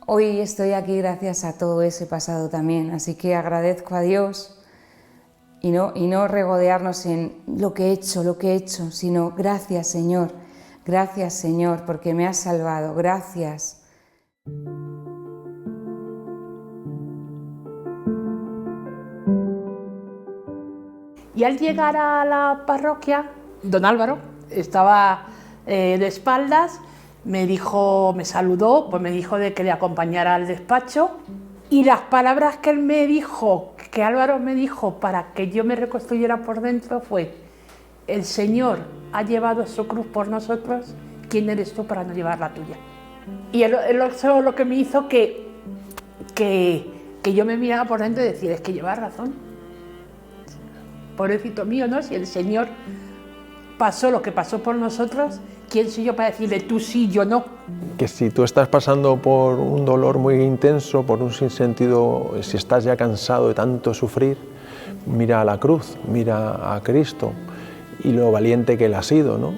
Hoy estoy aquí gracias a todo ese pasado también, así que agradezco a Dios y no regodearnos en lo que he hecho, sino gracias Señor, porque me has salvado, gracias. Y al llegar a la parroquia, don Álvaro estaba de espaldas, me saludó, pues me dijo de que le acompañara al despacho y las palabras que él me dijo, que Álvaro me dijo para que yo me reconstruyera por dentro fue: el Señor ha llevado su cruz por nosotros, ¿quién eres tú para no llevar la tuya? Y eso es lo que me hizo que yo me mirara por dentro y decir, es que lleva razón. Pobrecito mío, ¿no? Si el Señor pasó lo que pasó por nosotros, ¿quién soy yo para decirle tú sí, yo no? Que si tú estás pasando por un dolor muy intenso, por un sinsentido, si estás ya cansado de tanto sufrir, mira a la cruz, mira a Cristo y lo valiente que Él ha sido, ¿no?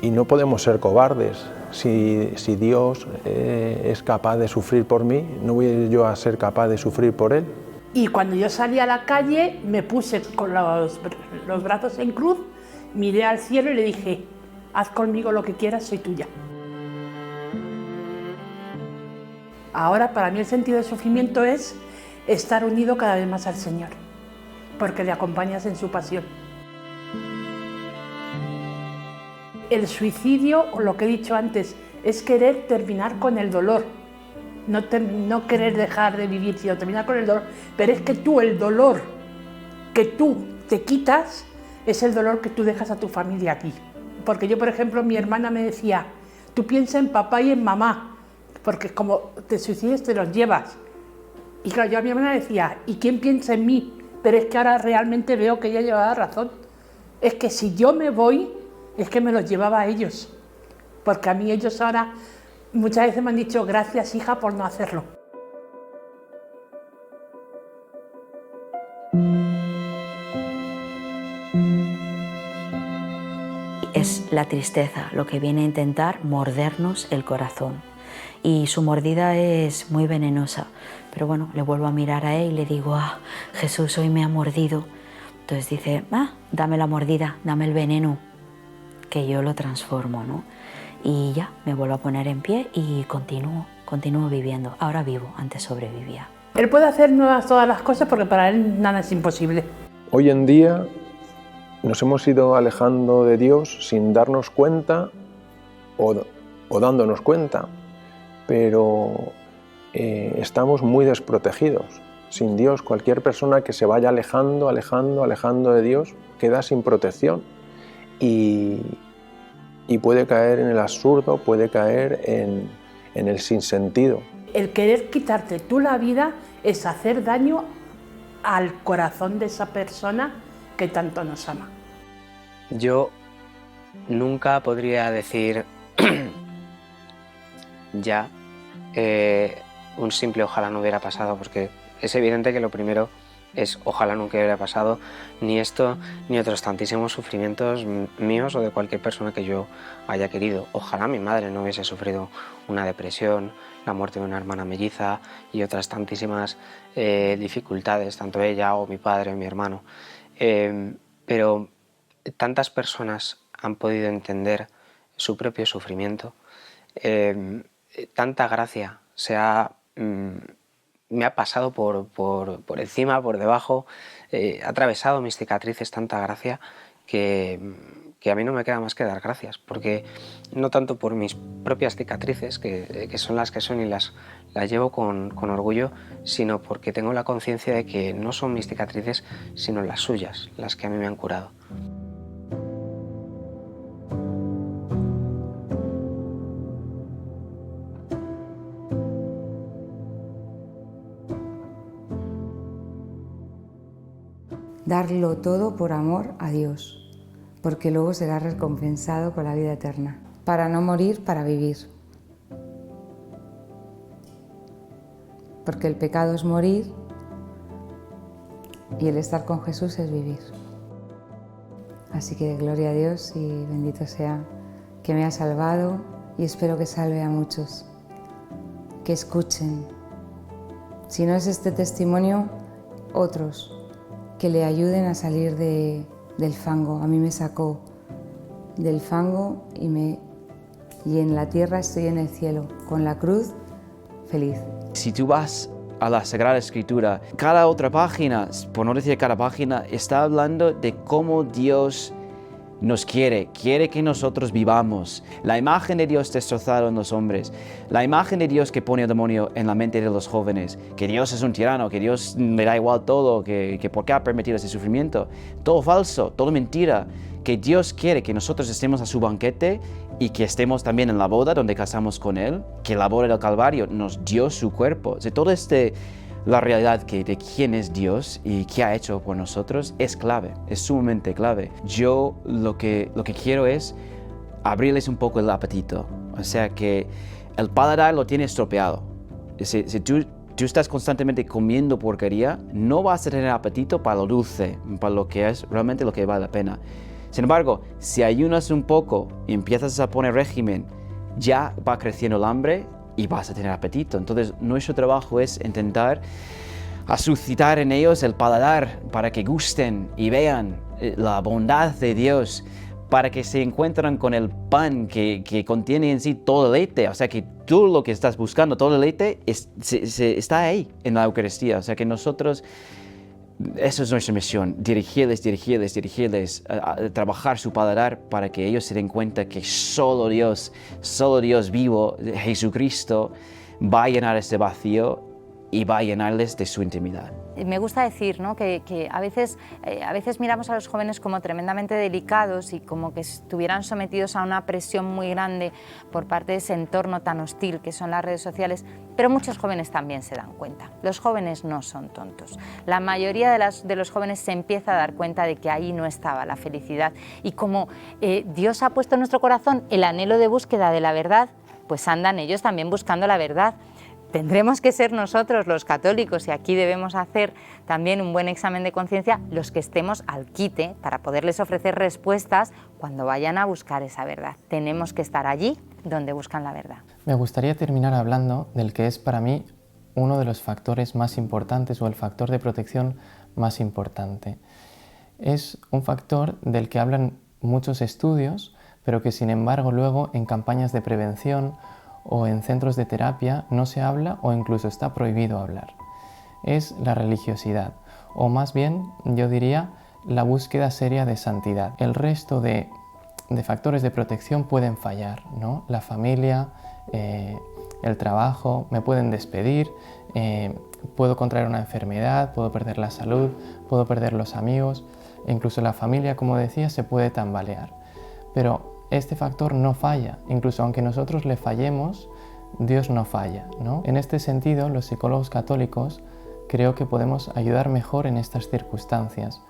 Y no podemos ser cobardes. Si Dios es capaz de sufrir por mí, ¿no voy yo a ser capaz de sufrir por Él? Y cuando yo salí a la calle, me puse con los brazos en cruz, miré al cielo y le dije, haz conmigo lo que quieras, soy tuya. Ahora para mí el sentido del sufrimiento es estar unido cada vez más al Señor, porque le acompañas en su pasión. El suicidio, o lo que he dicho antes, es querer terminar con el dolor, no querer dejar de vivir, sino terminar con el dolor. Pero es que tú, el dolor que tú te quitas, es el dolor que tú dejas a tu familia aquí. Porque yo, por ejemplo, mi hermana me decía, tú piensa en papá y en mamá, porque como te suicides te los llevas. Y claro, yo a mi hermana decía, ¿y quién piensa en mí? Pero es que ahora realmente veo que ella llevaba razón. Es que si yo me voy, es que me los llevaba a ellos. Porque a mí ellos ahora muchas veces me han dicho, gracias hija por no hacerlo. Es la tristeza lo que viene a intentar mordernos el corazón. Y su mordida es muy venenosa. Pero bueno, le vuelvo a mirar a él y le digo, Jesús hoy me ha mordido. Entonces dice, dame la mordida, dame el veneno, que yo lo transformo, ¿no? Y ya, me vuelvo a poner en pie y continúo viviendo. Ahora vivo, antes sobrevivía. Él puede hacer nuevas todas las cosas porque para él nada es imposible. Hoy en día nos hemos ido alejando de Dios sin darnos cuenta o dándonos cuenta, pero estamos muy desprotegidos. Sin Dios, cualquier persona que se vaya alejando de Dios queda sin protección y puede caer en el absurdo, puede caer en el sinsentido. El querer quitarte tú la vida es hacer daño al corazón de esa persona que tanto nos ama. Yo nunca podría decir ya un simple ojalá no hubiera pasado, porque es evidente que lo primero es ojalá nunca hubiera pasado ni esto ni otros tantísimos sufrimientos míos o de cualquier persona que yo haya querido. Ojalá mi madre no hubiese sufrido una depresión, la muerte de una hermana melliza y otras tantísimas dificultades, tanto ella o mi padre o mi hermano. Pero tantas personas han podido entender su propio sufrimiento, tanta gracia me ha pasado por encima, por debajo, ha atravesado mis cicatrices tanta gracia que a mí no me queda más que dar gracias, porque no tanto por mis propias cicatrices, que son las que son y las llevo con orgullo, sino porque tengo la conciencia de que no son mis cicatrices, sino las suyas, las que a mí me han curado. Darlo todo por amor a Dios, porque luego será recompensado con la vida eterna. Para no morir, para vivir. Porque el pecado es morir y el estar con Jesús es vivir. Así que gloria a Dios y bendito sea que me ha salvado y espero que salve a muchos, que escuchen. Si no es este testimonio, otros que le ayuden a salir del fango. A mí me sacó del fango y en la tierra estoy en el cielo, con la cruz, feliz. Si tú vas a la Sagrada Escritura, cada otra página, por no decir cada página, está hablando de cómo Dios nos quiere que nosotros vivamos. La imagen de Dios destrozada en los hombres, la imagen de Dios que pone el demonio en la mente de los jóvenes, que Dios es un tirano, que Dios le da igual todo, que por qué ha permitido ese sufrimiento. Todo falso, todo mentira. Que Dios quiere que nosotros estemos a su banquete y que estemos también en la boda donde casamos con Él, que la boda del Calvario nos dio su cuerpo. O sea, todo la realidad de quién es Dios y qué ha hecho por nosotros es clave, es sumamente clave. Yo lo que quiero es abrirles un poco el apetito, o sea que el paladar lo tiene estropeado. Si tú estás constantemente comiendo porquería, no vas a tener apetito para lo dulce, para lo que es realmente lo que vale la pena. Sin embargo, si ayunas un poco y empiezas a poner régimen, ya va creciendo el hambre y vas a tener apetito. Entonces, nuestro trabajo es intentar suscitar en ellos el paladar para que gusten y vean la bondad de Dios, para que se encuentren con el pan que contiene en sí todo el leite. O sea que tú lo que estás buscando, todo el leite, está ahí en la Eucaristía. O sea que nosotros, eso es nuestra misión, dirigirles a trabajar su paladar para que ellos se den cuenta que solo Dios vivo, Jesucristo, va a llenar ese vacío y va a llenarles de su intimidad. Me gusta decir, ¿no?, que a veces miramos a los jóvenes como tremendamente delicados y como que estuvieran sometidos a una presión muy grande por parte de ese entorno tan hostil que son las redes sociales, pero muchos jóvenes también se dan cuenta. Los jóvenes no son tontos. La mayoría de los jóvenes se empieza a dar cuenta de que ahí no estaba la felicidad y como Dios ha puesto en nuestro corazón el anhelo de búsqueda de la verdad, pues andan ellos también buscando la verdad. Tendremos que ser nosotros los católicos, y aquí debemos hacer también un buen examen de conciencia, los que estemos al quite para poderles ofrecer respuestas cuando vayan a buscar esa verdad. Tenemos que estar allí donde buscan la verdad. Me gustaría terminar hablando del que es para mí uno de los factores más importantes o el factor de protección más importante. Es un factor del que hablan muchos estudios, pero que sin embargo luego en campañas de prevención o en centros de terapia no se habla o incluso está prohibido hablar. Es la religiosidad, o más bien yo diría la búsqueda seria de santidad. El resto de factores de protección pueden fallar, ¿no? La familia, el trabajo, me pueden despedir, puedo contraer una enfermedad, puedo perder la salud, puedo perder los amigos, e incluso la familia, como decía, se puede tambalear. Pero este factor no falla, incluso aunque nosotros le fallemos, Dios no falla, ¿no? En este sentido, los psicólogos católicos creo que podemos ayudar mejor en estas circunstancias,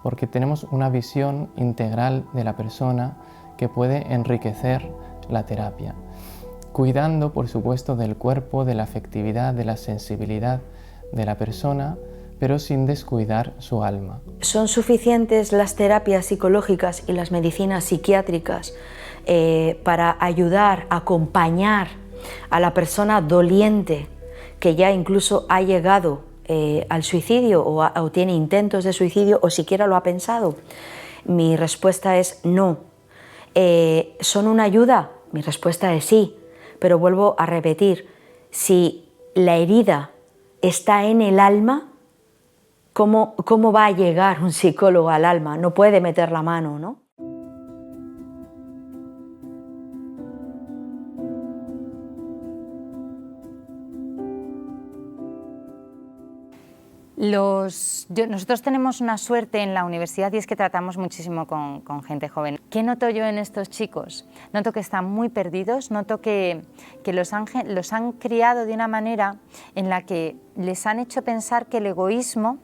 porque tenemos una visión integral de la persona que puede enriquecer la terapia, cuidando, por supuesto, del cuerpo, de la afectividad, de la sensibilidad de la persona, pero sin descuidar su alma. ¿Son suficientes las terapias psicológicas y las medicinas psiquiátricas para ayudar, acompañar a la persona doliente que ya incluso ha llegado al suicidio o tiene intentos de suicidio o siquiera lo ha pensado? Mi respuesta es no. ¿Son una ayuda? Mi respuesta es sí, pero vuelvo a repetir, si la herida está en el alma, ¿cómo va a llegar un psicólogo al alma? No puede meter la mano, ¿no? Nosotros tenemos una suerte en la universidad y es que tratamos muchísimo con gente joven. ¿Qué noto yo en estos chicos? Noto que están muy perdidos, noto que los han criado de una manera en la que les han hecho pensar que el egoísmo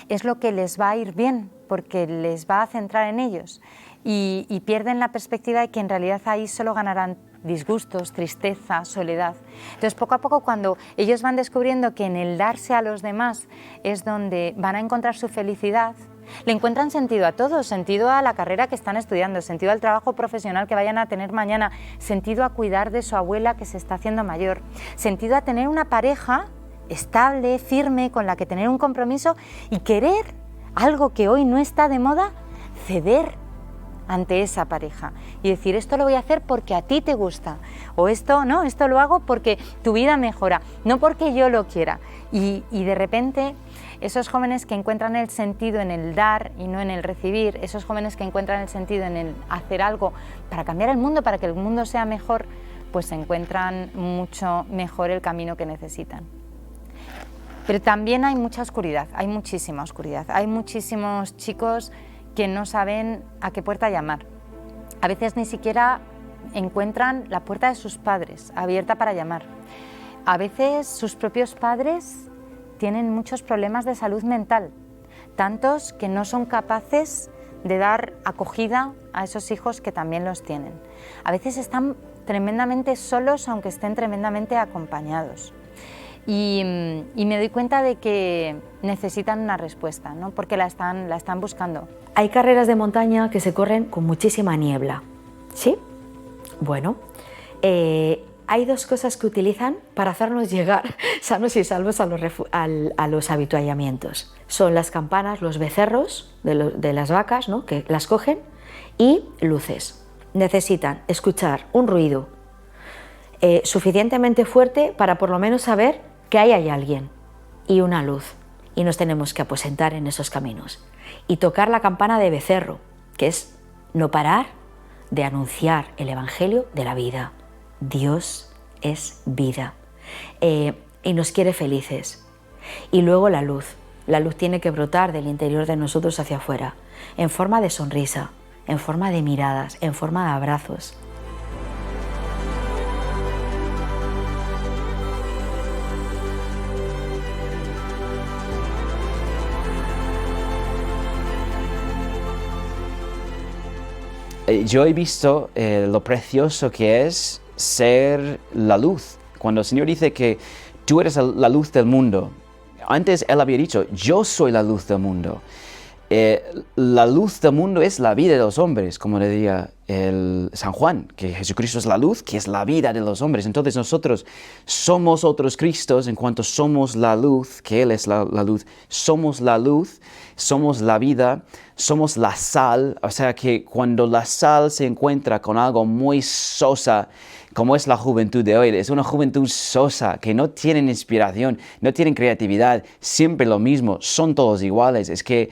es lo que les va a ir bien, porque les va a centrar en ellos y pierden la perspectiva de que en realidad ahí solo ganarán disgustos, tristeza, soledad. Entonces, poco a poco, cuando ellos van descubriendo que en el darse a los demás es donde van a encontrar su felicidad, le encuentran sentido a todo, sentido a la carrera que están estudiando, sentido al trabajo profesional que vayan a tener mañana, sentido a cuidar de su abuela que se está haciendo mayor, sentido a tener una pareja estable, firme, con la que tener un compromiso y querer algo que hoy no está de moda, ceder ante esa pareja y decir, esto lo voy a hacer porque a ti te gusta, o esto no, esto lo hago porque tu vida mejora, no porque yo lo quiera. Y de repente esos jóvenes que encuentran el sentido en el dar y no en el recibir, esos jóvenes que encuentran el sentido en el hacer algo para cambiar el mundo, para que el mundo sea mejor, pues encuentran mucho mejor el camino que necesitan. Pero también hay mucha oscuridad, hay muchísima oscuridad, hay muchísimos chicos que no saben a qué puerta llamar. A veces ni siquiera encuentran la puerta de sus padres abierta para llamar. A veces sus propios padres tienen muchos problemas de salud mental, tantos que no son capaces de dar acogida a esos hijos que también los tienen. A veces están tremendamente solos, aunque estén tremendamente acompañados. Y me doy cuenta de que necesitan una respuesta, ¿no? Porque la están buscando. Hay carreras de montaña que se corren con muchísima niebla, ¿sí? Bueno, hay dos cosas que utilizan para hacernos llegar sanos y salvos a los habituallamientos. Son las campanas, los becerros de las vacas, ¿no? Que las cogen y luces. Necesitan escuchar un ruido suficientemente fuerte para por lo menos saber que ahí hay alguien, y una luz. Y nos tenemos que aposentar en esos caminos y tocar la campana de becerro, que es no parar de anunciar el Evangelio de la vida. Dios es vida y nos quiere felices. Y luego la luz tiene que brotar del interior de nosotros hacia afuera, en forma de sonrisa, en forma de miradas, en forma de abrazos. Yo he visto lo precioso que es ser la luz. Cuando el Señor dice que tú eres la luz del mundo, antes Él había dicho, yo soy la luz del mundo. La luz del mundo es la vida de los hombres, como le diría San Juan, que Jesucristo es la luz, que es la vida de los hombres. Entonces nosotros somos otros Cristos en cuanto somos la luz, que Él es la luz. Somos la luz, somos la vida, somos la sal. O sea que cuando la sal se encuentra con algo muy sosa, como es la juventud de hoy, es una juventud sosa, que no tienen inspiración, no tienen creatividad, siempre lo mismo, son todos iguales. Es que,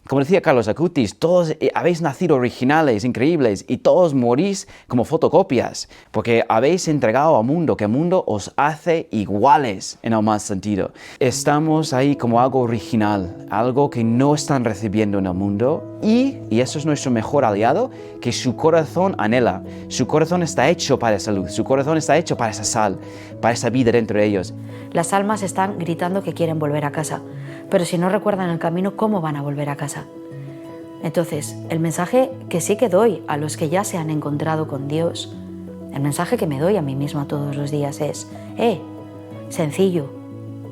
como decía Carlos Acutis, todos habéis nacido originales, increíbles, y todos morís como fotocopias, porque habéis entregado al mundo, que el mundo os hace iguales en el más sentido. Estamos ahí como algo original, algo que no están recibiendo en el mundo, y eso es nuestro mejor aliado, que su corazón anhela. Su corazón está hecho para esa luz, su corazón está hecho para esa sal, para esa vida dentro de ellos. Las almas están gritando que quieren volver a casa, pero si no recuerdan el camino, ¿cómo van a volver a casa? Entonces, el mensaje que sí que doy a los que ya se han encontrado con Dios, el mensaje que me doy a mí misma todos los días es, sencillo,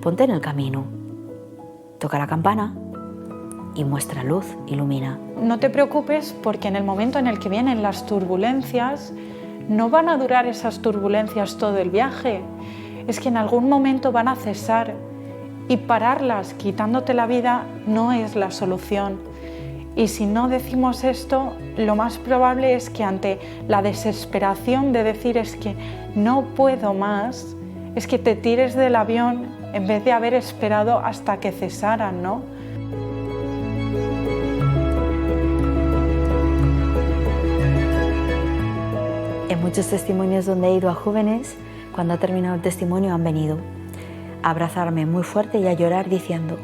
ponte en el camino, toca la campana y muestra luz, ilumina. No te preocupes, porque en el momento en el que vienen las turbulencias, no van a durar esas turbulencias todo el viaje. Es que en algún momento van a cesar, y pararlas quitándote la vida no es la solución. Y si no decimos esto, lo más probable es que ante la desesperación de decir es que no puedo más, es que te tires del avión en vez de haber esperado hasta que cesaran, ¿no? En muchos testimonios donde he ido a jóvenes, cuando ha terminado el testimonio han venido a abrazarme muy fuerte y a llorar diciendo,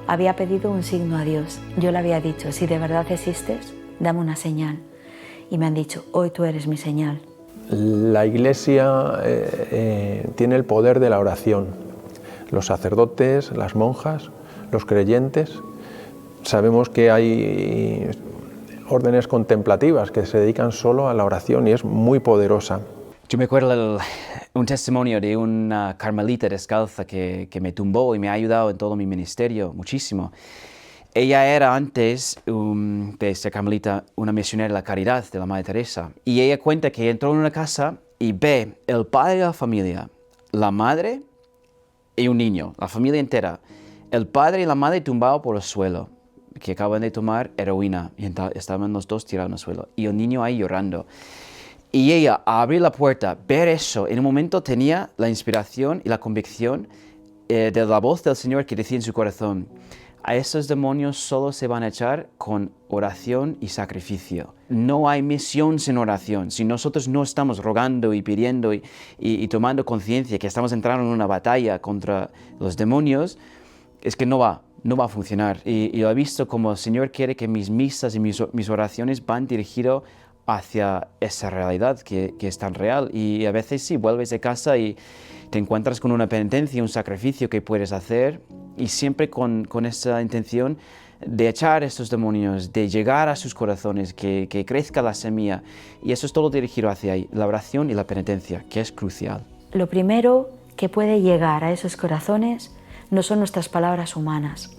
había pedido un signo a Dios. Yo le había dicho, si de verdad existes, dame una señal. Y me han dicho, hoy tú eres mi señal. La Iglesia tiene el poder de la oración. Los sacerdotes, las monjas, los creyentes, sabemos que hay órdenes contemplativas que se dedican solo a la oración y es muy poderosa. Yo me acuerdo un testimonio de una carmelita descalza que me tumbó y me ha ayudado en todo mi ministerio muchísimo. Ella era antes de ser carmelita una misionera de la caridad de la Madre Teresa. Y ella cuenta que entró en una casa y ve el padre de la familia, la madre y un niño, la familia entera. El padre y la madre tumbados por el suelo, que acaban de tomar heroína y estaban los dos tirados en el suelo. Y el niño ahí llorando. Y ella, a abrir la puerta, ver eso, en un momento tenía la inspiración y la convicción de la voz del Señor que decía en su corazón, a esos demonios solo se van a echar con oración y sacrificio. No hay misión sin oración. Si nosotros no estamos rogando y pidiendo y tomando conciencia que estamos entrando en una batalla contra los demonios, es que no va a funcionar. Y yo he visto como el Señor quiere que mis misas y mis oraciones van dirigidas hacia esa realidad que es tan real. Y a veces sí, vuelves de casa y te encuentras con una penitencia, un sacrificio que puedes hacer, y siempre con esa intención de echar estos demonios, de llegar a sus corazones, que crezca la semilla. Y eso es todo dirigido hacia ahí, la oración y la penitencia, que es crucial. Lo primero que puede llegar a esos corazones no son nuestras palabras humanas,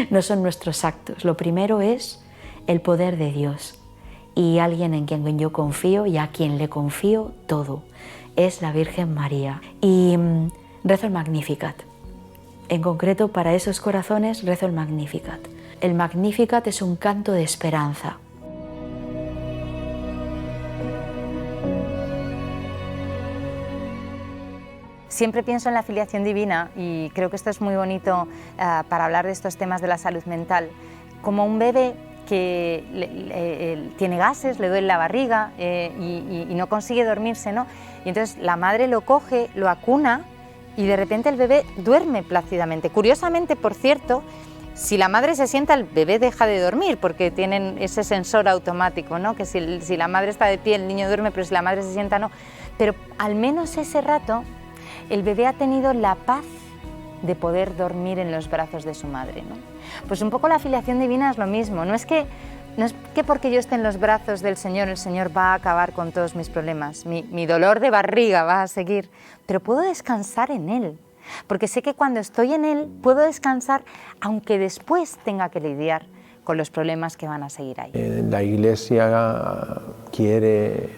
no son nuestros actos. Lo primero es el poder de Dios. Y alguien en quien yo confío y a quien le confío todo es la Virgen María. Y rezo el Magnificat. En concreto, para esos corazones rezo el Magnificat. El Magnificat es un canto de esperanza. siempre pienso en la filiación divina y creo que esto es muy bonito para hablar de estos temas de la salud mental, como un bebé que tiene gases, le duele la barriga y no consigue dormirse, ¿no? Y entonces la madre lo coge, lo acuna y de repente el bebé duerme plácidamente. Curiosamente, por cierto, si la madre se sienta, el bebé deja de dormir porque tienen ese sensor automático, ¿no? Que si la madre está de pie, el niño duerme, pero si la madre se sienta, no. Pero al menos ese rato el bebé ha tenido la paz de poder dormir en los brazos de su madre, ¿no? Pues un poco la filiación divina es lo mismo, no es que porque yo esté en los brazos del Señor, el Señor va a acabar con todos mis problemas, mi dolor de barriga va a seguir, pero puedo descansar en Él, porque sé que cuando estoy en Él puedo descansar, aunque después tenga que lidiar con los problemas que van a seguir ahí. La Iglesia quiere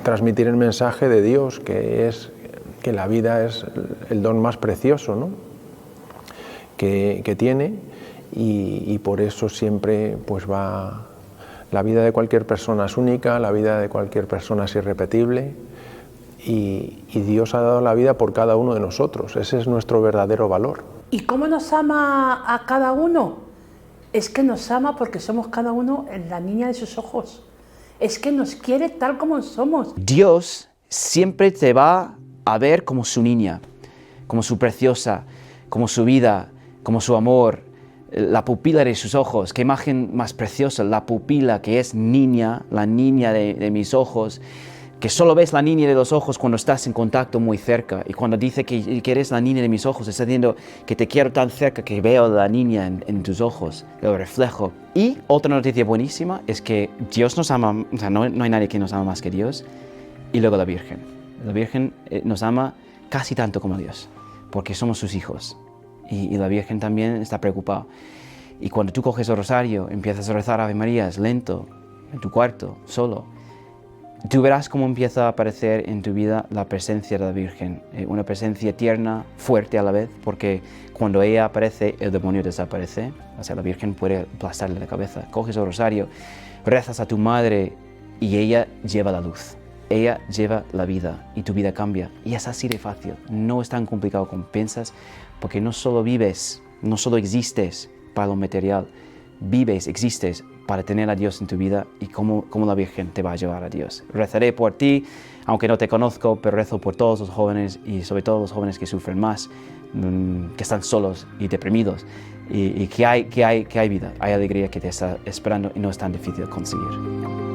transmitir el mensaje de Dios, que es que la vida es el don más precioso, ¿no? que tiene, y por eso siempre pues va. La vida de cualquier persona es única, la vida de cualquier persona es irrepetible, y Dios ha dado la vida por cada uno de nosotros. Ese es nuestro verdadero valor. ¿Y cómo nos ama a cada uno? Es que nos ama porque somos cada uno en la niña de sus ojos. Es que nos quiere tal como somos. Dios siempre te va a ver como su niña, como su preciosa, como su vida, como su amor, la pupila de sus ojos. Qué imagen más preciosa, la pupila que es niña, la niña de mis ojos, que solo ves la niña de los ojos cuando estás en contacto muy cerca, y cuando dice que eres la niña de mis ojos, está diciendo que te quiero tan cerca que veo la niña en tus ojos, lo reflejo. Y otra noticia buenísima es que Dios nos ama, o sea, no hay nadie que nos ama más que Dios, y luego la Virgen. La Virgen nos ama casi tanto como Dios, porque somos sus hijos, y la Virgen también está preocupada. Y cuando tú coges el rosario, empiezas a rezar Ave Marías lento, en tu cuarto, solo, tú verás cómo empieza a aparecer en tu vida la presencia de la Virgen, una presencia tierna, fuerte a la vez, porque cuando ella aparece, el demonio desaparece. O sea, la Virgen puede aplastarle la cabeza. Coges el rosario, rezas a tu madre y ella lleva la luz. Ella lleva la vida y tu vida cambia. Y es así de fácil, no es tan complicado como piensas, porque no solo vives, no solo existes para lo material, vives, existes para tener a Dios en tu vida, y cómo la Virgen te va a llevar a Dios. Rezaré por ti, aunque no te conozco, pero rezo por todos los jóvenes, y sobre todo los jóvenes que sufren más, que están solos y deprimidos, y que hay vida, hay alegría que te está esperando y no es tan difícil conseguir.